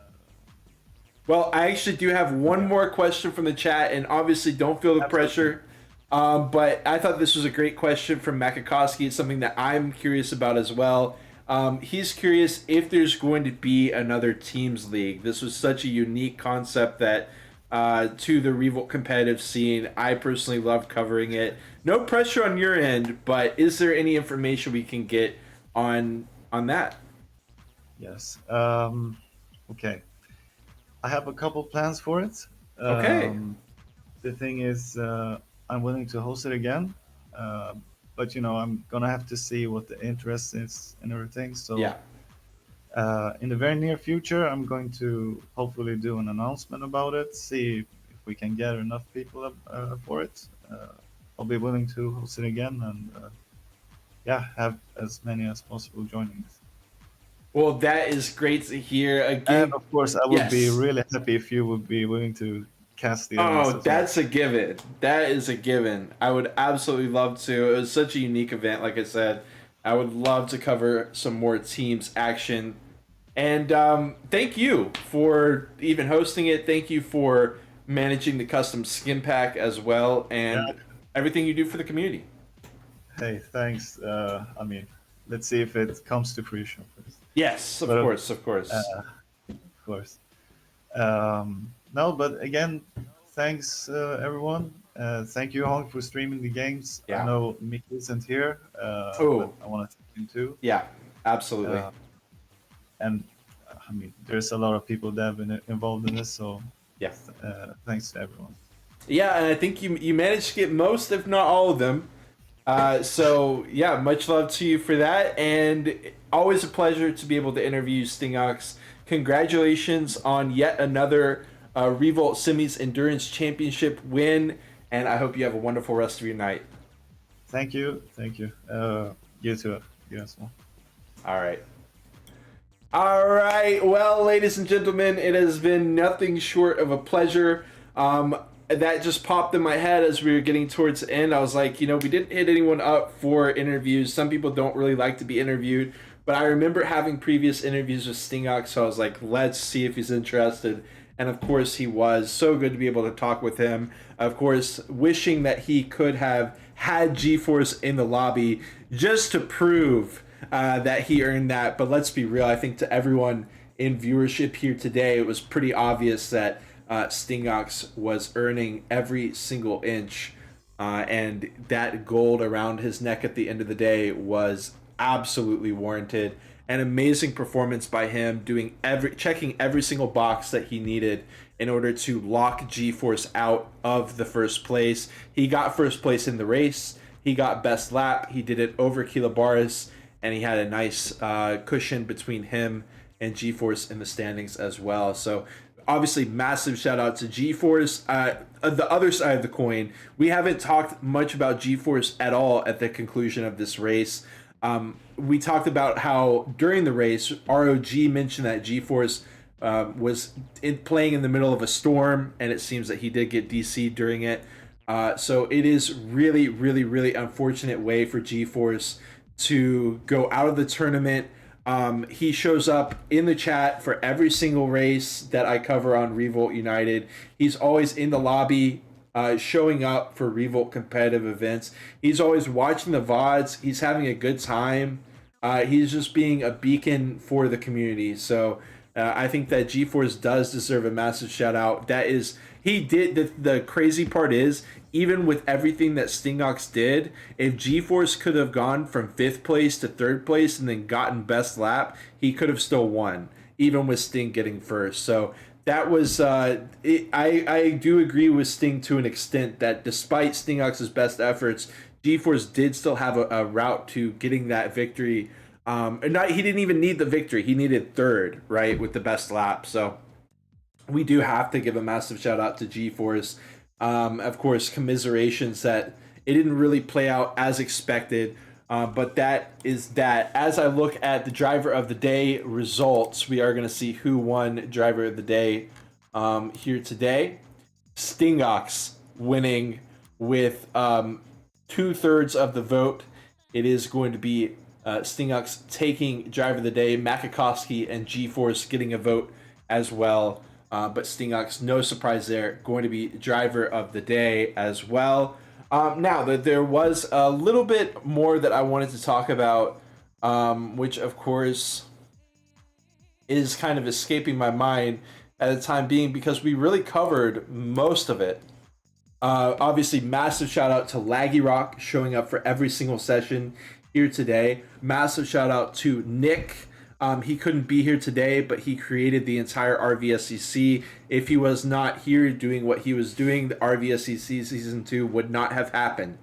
Well, I actually do have but one yeah, more question from the chat, and obviously don't feel the absolutely. pressure. But I thought this was a great question from Makakowski. It's something that I'm curious about as well. He's curious if there's going to be another teams league. This was such a unique concept that to the Revolt competitive scene, I personally loved covering it. No pressure on your end, but is there any information we can get on that? Yes. Okay. I have a couple plans for it. Okay. The thing is, I'm willing to host it again, uh, but I'm gonna have to see what the interest is and everything. So Yeah. in the very near future, I'm going to hopefully do an announcement about it, see if we can get enough people for it. I'll be willing to host it again and yeah, have as many as possible joining us. Well, that is great to hear. And Again, of course, I would be yes. really happy if you would be willing to cast the events Oh, as well. that's a given. That is a given. I would absolutely love to. It was such a unique event, like I said. I would love to cover some more teams action. And thank you for even hosting it. Thank you for managing the custom skin pack as well, Yeah. and everything you do for the community. Hey, thanks. I mean, let's see if it comes to fruition first. Yes, of But course, of course. of course. No, but again, thanks everyone. Thank you, Honk, for streaming the games. I Yeah. know Mickey isn't here, but Oh, I want to thank him too. yeah, absolutely. Uh, and I mean, there's a lot of people that have been involved in this, so Yeah. Thanks to everyone. Yeah, and I think you managed to get most, if not all of them. So yeah, much love to you for that, and always a pleasure to be able to interview Stingox. Congratulations on yet another Revolt Semis Endurance Championship win, and I hope you have a wonderful rest of your night. Thank you. Thank you. You too. You as well. All right. All right. Well, ladies and gentlemen, it has been nothing short of a pleasure. That just popped in my head as we were getting towards the end. I was like, we didn't hit anyone up for interviews. Some people don't really like to be interviewed, but I remember having previous interviews with Stingox, so I was like, let's see if he's interested. And of course, he was. So good to be able to talk with him. Of course, wishing that he could have had GeForce in the lobby just to prove that he earned that. But let's be real. I think to everyone in viewership here today, it was pretty obvious that Stingox was earning every single inch. And that gold around his neck at the end of the day was absolutely warranted. An amazing performance by him, checking every single box that he needed in order to lock GeForce out of the first place. He got first place in the race. He got best lap. He did it over Kilobaris, and he had a nice cushion between him and GeForce in the standings as well. So obviously, massive shout out to GeForce. The other side of the coin, we haven't talked much about GeForce at all at the conclusion of this race. We talked about how during the race, ROG mentioned that GeForce was playing in the middle of a storm, and it seems that he did get DC'd during it. So it is really, really, really unfortunate way for GeForce to go out of the tournament. He shows up in the chat for every single race that I cover on Revolt United. He's always in the lobby, showing up for Revolt competitive events. He's always watching the VODs. He's having a good time. He's just being a beacon for the community. So I think that GeForce does deserve a massive shout out. He did. The crazy part is, even with everything that Stingox did, if GeForce could have gone from 5th place to 3rd place and then gotten best lap, he could have still won, even with Sting getting first. So that was, I do agree with Sting to an extent that despite Stingox's best efforts, GeForce did still have a route to getting that victory. He didn't even need the victory. He needed 3rd, right, with the best lap. So we do have to give a massive shout out to GeForce. Of course, commiserations that it didn't really play out as expected. But that is that. As I look at the driver of the day results, we are going to see who won driver of the day here today. Stingox winning with 2/3 of the vote. It is going to be Stingox taking driver of the day, Makakowski and GeForce getting a vote as well. But Stingox, no surprise there, going to be driver of the day as well. Now, there was a little bit more that I wanted to talk about, which of course is kind of escaping my mind at the time being because we really covered most of it. Obviously, massive shout out to Laggy Rock showing up for every single session here today. Massive shout out to Nick. He couldn't be here today, but he created the entire RVSCC. If he was not here doing what he was doing, the RVSCC Season 2 would not have happened.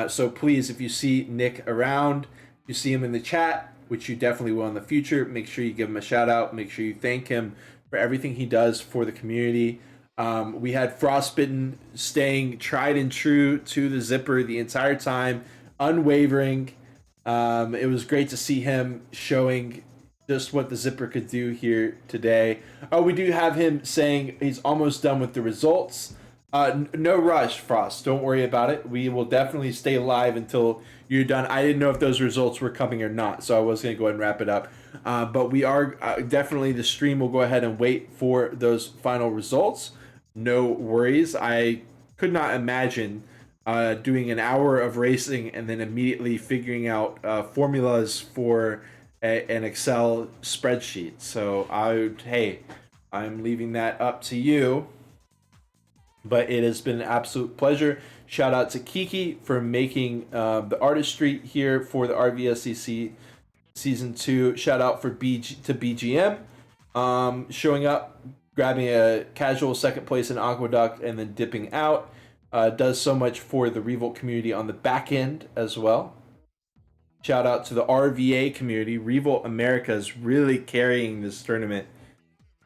So please, if you see Nick around, you see him in the chat, which you definitely will in the future, make sure you give him a shout out. Make sure you thank him for everything he does for the community. We had Frostbitten staying tried and true to the zipper the entire time, unwavering. It was great to see him showing just what the zipper could do here today. Oh, we do have him saying he's almost done with the results. No rush, Frost. Don't worry about it. We will definitely stay live until you're done. I didn't know if those results were coming or not, so I was going to go ahead and wrap it up. But we are definitely, the stream will go ahead and wait for those final results. No worries. I could not imagine doing an hour of racing and then immediately figuring out formulas for an Excel spreadsheet. So I'm leaving that up to you. But it has been an absolute pleasure. Shout out to Kiki for making the artistry here for the RVSCC Season 2. Shout out to BGM showing up. grabbing a casual second place in Aqueduct and then dipping out. Does so much for the Revolt community on the back end as well. Shout out to the RVA community. Revolt America is really carrying this tournament,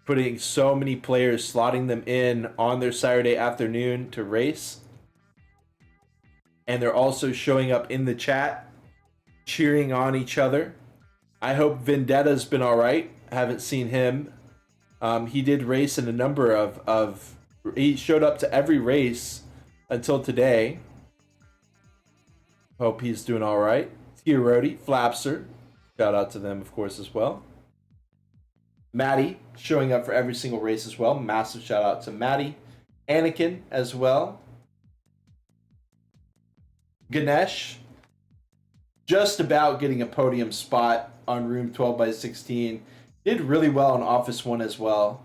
putting so many players, slotting them in on their Saturday afternoon to race. And they're also showing up in the chat, cheering on each other. I hope Vendetta's been all right. I haven't seen him. He did race in a number of. He showed up to every race until today. Hope he's doing all right. Rody, Flapser, shout out to them, of course, as well. Maddie showing up for every single race as well. Massive shout out to Maddie. Anakin as well. Ganesh, just about getting a podium spot on room 12x16. Did really well on Office 1 as well.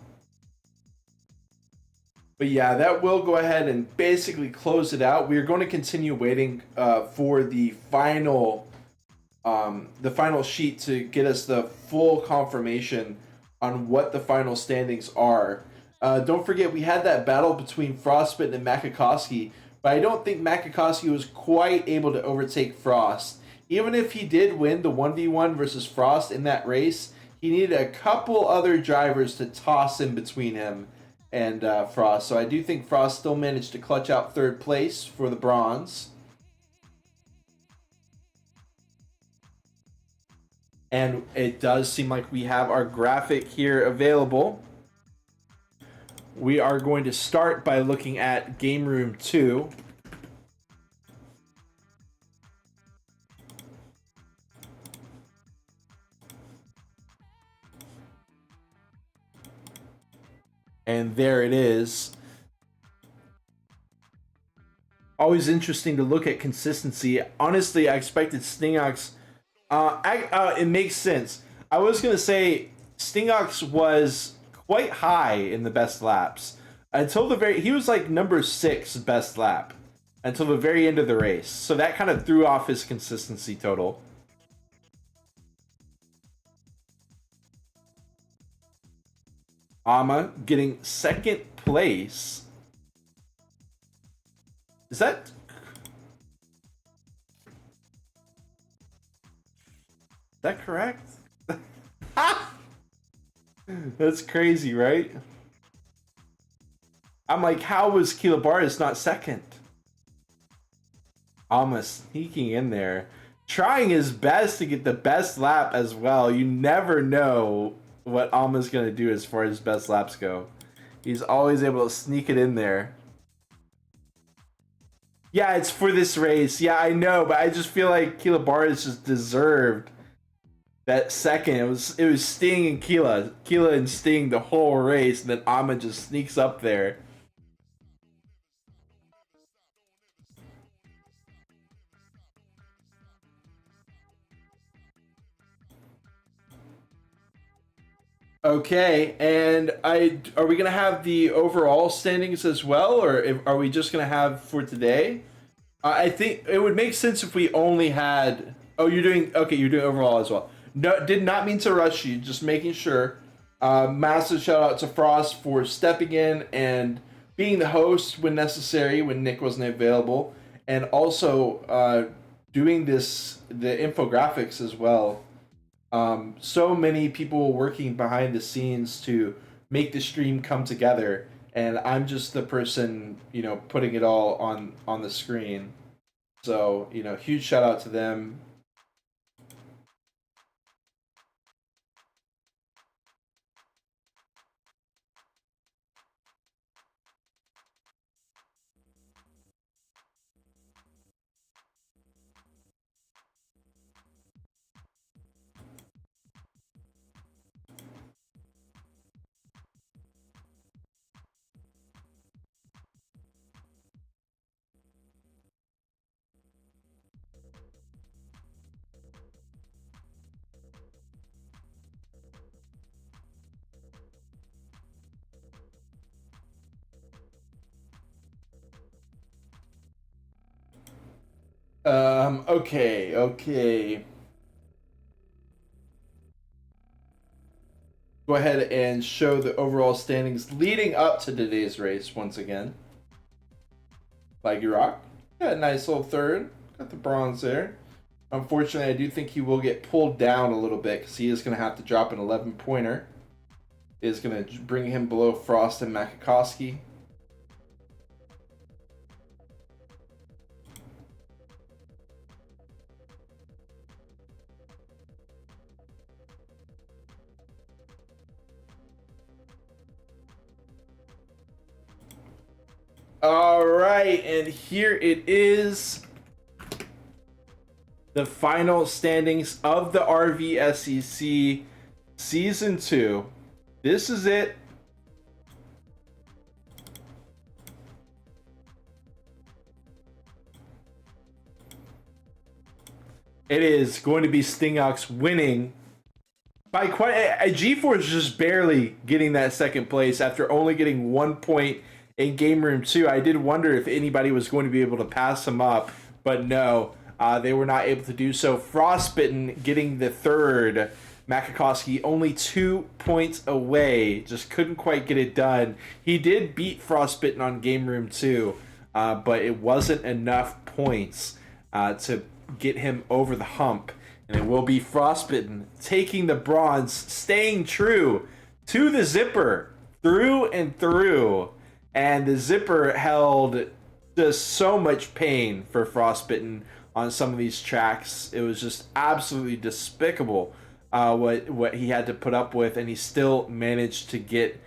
But yeah, that will go ahead and basically close it out. We are going to continue waiting for the final sheet to get us the full confirmation on what the final standings are. Don't forget, we had that battle between Frostbitten and Makakowski, but I don't think Makakowski was quite able to overtake Frost. Even if he did win the 1v1 versus Frost in that race, he needed a couple other drivers to toss in between him and Frost. So I do think Frost still managed to clutch out third place for the bronze. And it does seem like we have our graphic here available. We are going to start by looking at Game Room 2. And there it is. Always interesting to look at consistency. Honestly, I expected Stingox. It makes sense. I was going to say Stingox was quite high in the best laps until he was like number 6 best lap until the very end of the race. So that kind of threw off his consistency total. Ama getting second place. Is that correct? That's crazy, right? I'm like, how was Kilabaris not second? Ama sneaking in there, trying his best to get the best lap as well. You never know what Alma's gonna do as far as best laps go. He's always able to sneak it in there. Yeah, it's for this race. Yeah, I know, but I just feel like Kilabaris just deserved that second. It was Sting and Keela and Sting the whole race, and then Ama just sneaks up there. Okay, and are we gonna have the overall standings as well, or are we just gonna have for today? I think it would make sense if we only had. Oh, you're doing overall as well. No, did not mean to rush you. Just making sure. Massive shout out to Frost for stepping in and being the host when necessary when Nick wasn't available, and also doing the infographics as well. So many people working behind the scenes to make the stream come together, and I'm just the person, putting it all on the screen. So, huge shout out to them. Okay. go ahead and show the overall standings leading up to today's race once again. Laggy Rock, got a nice little third. Got the bronze there. Unfortunately, I do think he will get pulled down a little bit because he is going to have to drop an 11-pointer. Is going to bring him below Frost and Makikoski. All right, and here it is. The final standings of the RVSEC Season 2. This is it. It is going to be Stingox winning by quite... G-Force just barely getting that second place after only getting 1 point in Game Room 2. I did wonder if anybody was going to be able to pass him up, but no. They were not able to do so. Frostbitten getting the third. Makikoski only 2 points away. Just couldn't quite get it done. He did beat Frostbitten on Game Room 2, but it wasn't enough points to get him over the hump. And it will be Frostbitten taking the bronze, staying true to the zipper through and through. And the zipper held just so much pain for Frostbitten on some of these tracks. It was just absolutely despicable what he had to put up with, and he still managed to get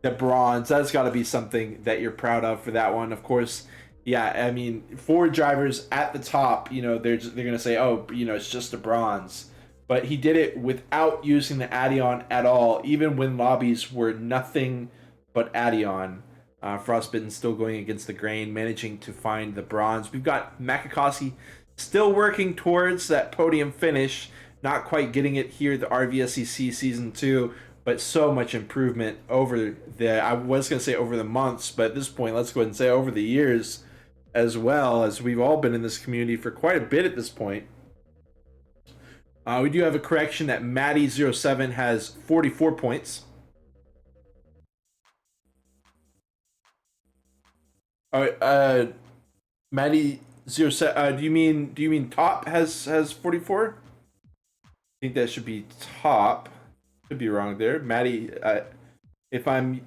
the bronze. That's got to be something that you're proud of for that one. Of course, yeah, I mean, for drivers at the top, you know, they're going to say, oh, you know, it's just a bronze. But he did it without using the Addion at all, even when lobbies were nothing but Addion. Frostbitten still going against the grain, managing to find the bronze. We've got Makikoski still working towards that podium finish, not quite getting it here at the RVSEC Season 2, but so much improvement over I was going to say over the months, but at this point, let's go ahead and say over the years as well, as we've all been in this community for quite a bit at this point. We do have a correction that Maddie07 has 44 points. Maddie 07, do you mean top has 44? I think that should be top. Could be wrong there. Maddie, if I'm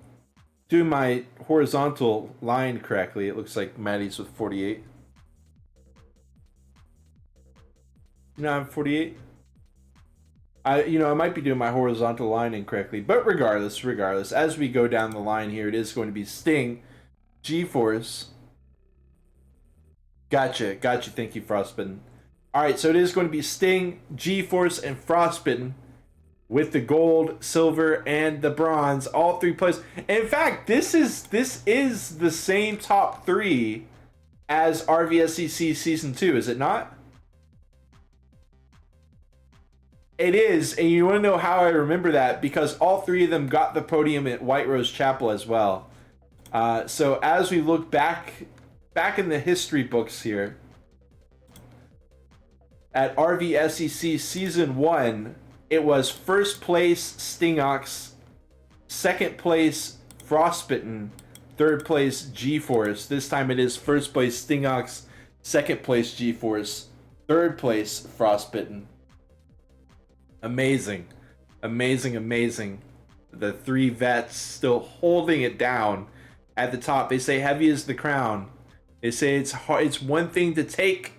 doing my horizontal line correctly, it looks like Maddie's with 48. No, I'm 48. I might be doing my horizontal line incorrectly, but regardless, as we go down the line here, it is going to be Sting, G-Force. Gotcha. Thank you, Frostbitten. All right, so it is going to be Sting, G-Force, and Frostbitten with the gold, silver, and the bronze, all 3 places. In fact, this is the same top 3 as RVSEC Season 2, is it not? It is, and you want to know how I remember that? Because all 3 of them got the podium at White Rose Chapel as well. So as we look back in the history books here, at RVSEC Season 1, it was first place Stingox, second place Frostbitten, third place G-Force. This time it is first place Stingox, second place G-Force, third place Frostbitten. Amazing. The 3 vets still holding it down at the top. They say heavy is the crown. They say it's hard. It's one thing to take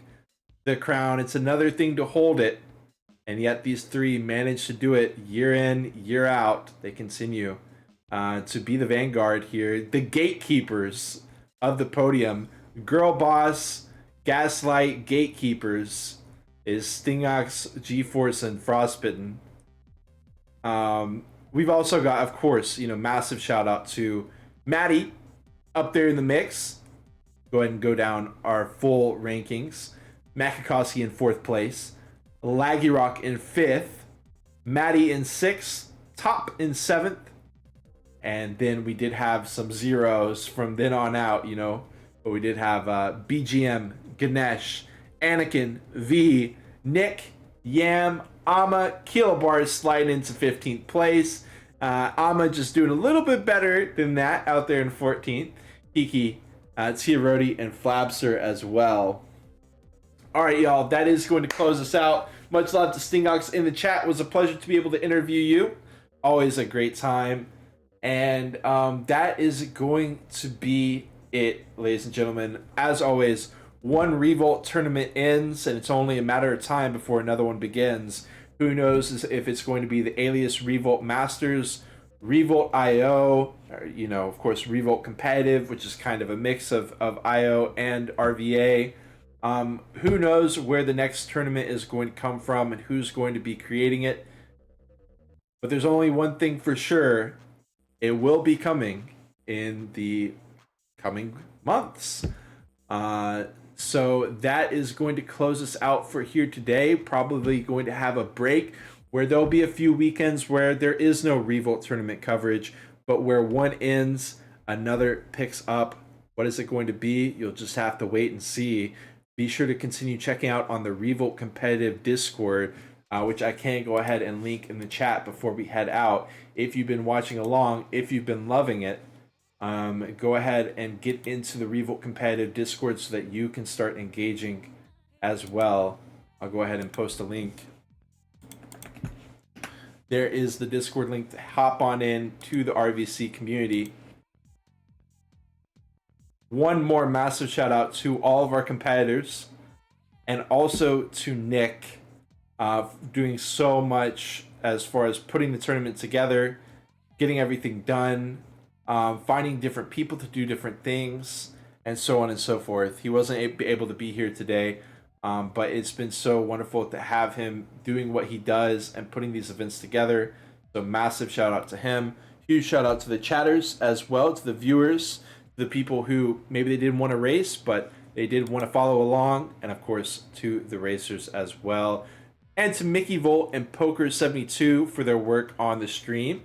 the crown, it's another thing to hold it. And yet these 3 manage to do it year in, year out. They continue to be the vanguard here. The gatekeepers of the podium. Girl Boss, Gaslight, gatekeepers is Stingox, G-Force, and Frostbitten. We've also got, of course, massive shout out to Maddie up there in the mix. Go ahead and go down our full rankings. Makikoski in 4th place. Laggy Rock in 5th. Maddie in 6th. Top in 7th. And then we did have some zeros from then on out, But we did have BGM, Ganesh, Anakin, V, Nick, Yam, Ama, Kilobars sliding into 15th place. Ama just doing a little bit better than that out there in 14th. Kiki, Tiarodi, and Flabster as well. All right, y'all, that is going to close us out. Much love to Stingox in the chat. It was a pleasure to be able to interview you. Always a great time. And that is going to be it, ladies and gentlemen. As always, one Revolt tournament ends, and it's only a matter of time before another one begins. Who knows if it's going to be the Alias Revolt Masters, Revolt IO, or, of course, Revolt Competitive, which is kind of a mix of IO and RVA. Who knows where the next tournament is going to come from and who's going to be creating it. But there's only one thing for sure. It will be coming in the coming months. So that is going to close us out for here today. Probably going to have a break where there'll be a few weekends where there is no Revolt tournament coverage, but where one ends, another picks up. What is it going to be? You'll just have to wait and see. Be sure to continue checking out on the Revolt Competitive Discord, which I can go ahead and link in the chat before we head out. If you've been watching along, if you've been loving it, go ahead and get into the Revolt Competitive Discord so that you can start engaging as well. I'll go ahead and post a link. There is the Discord link to hop on in to the RVC community. One more massive shout out to all of our competitors and also to Nick, doing so much as far as putting the tournament together, getting everything done, finding different people to do different things, and so on and so forth. He wasn't able to be here today, but it's been so wonderful to have him doing what he does and putting these events together. So massive shout out to him. Huge shout out to the chatters as well, to the viewers, the people who maybe they didn't want to race, but they did want to follow along, and of course to the racers as well. And to Mickey Volt and Pokers72 for their work on the stream,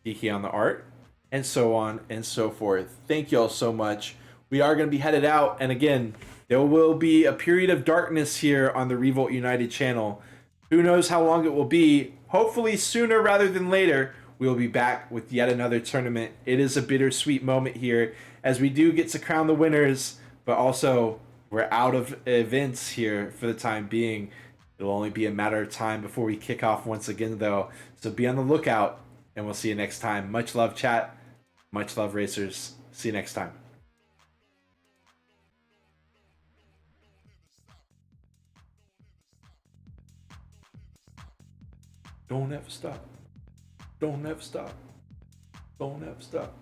Kiki on the art, and so on and so forth. Thank you all so much. We are going to be headed out, and again, there will be a period of darkness here on the Revolt United channel. Who knows how long it will be? Hopefully sooner rather than later, we will be back with yet another tournament. It is a bittersweet moment here as we do get to crown the winners, but also we're out of events here for the time being. It'll only be a matter of time before we kick off once again, though. So be on the lookout, and we'll see you next time. Much love, chat. Much love, racers. See you next time. Don't ever stop. Don't ever stop. Don't ever stop.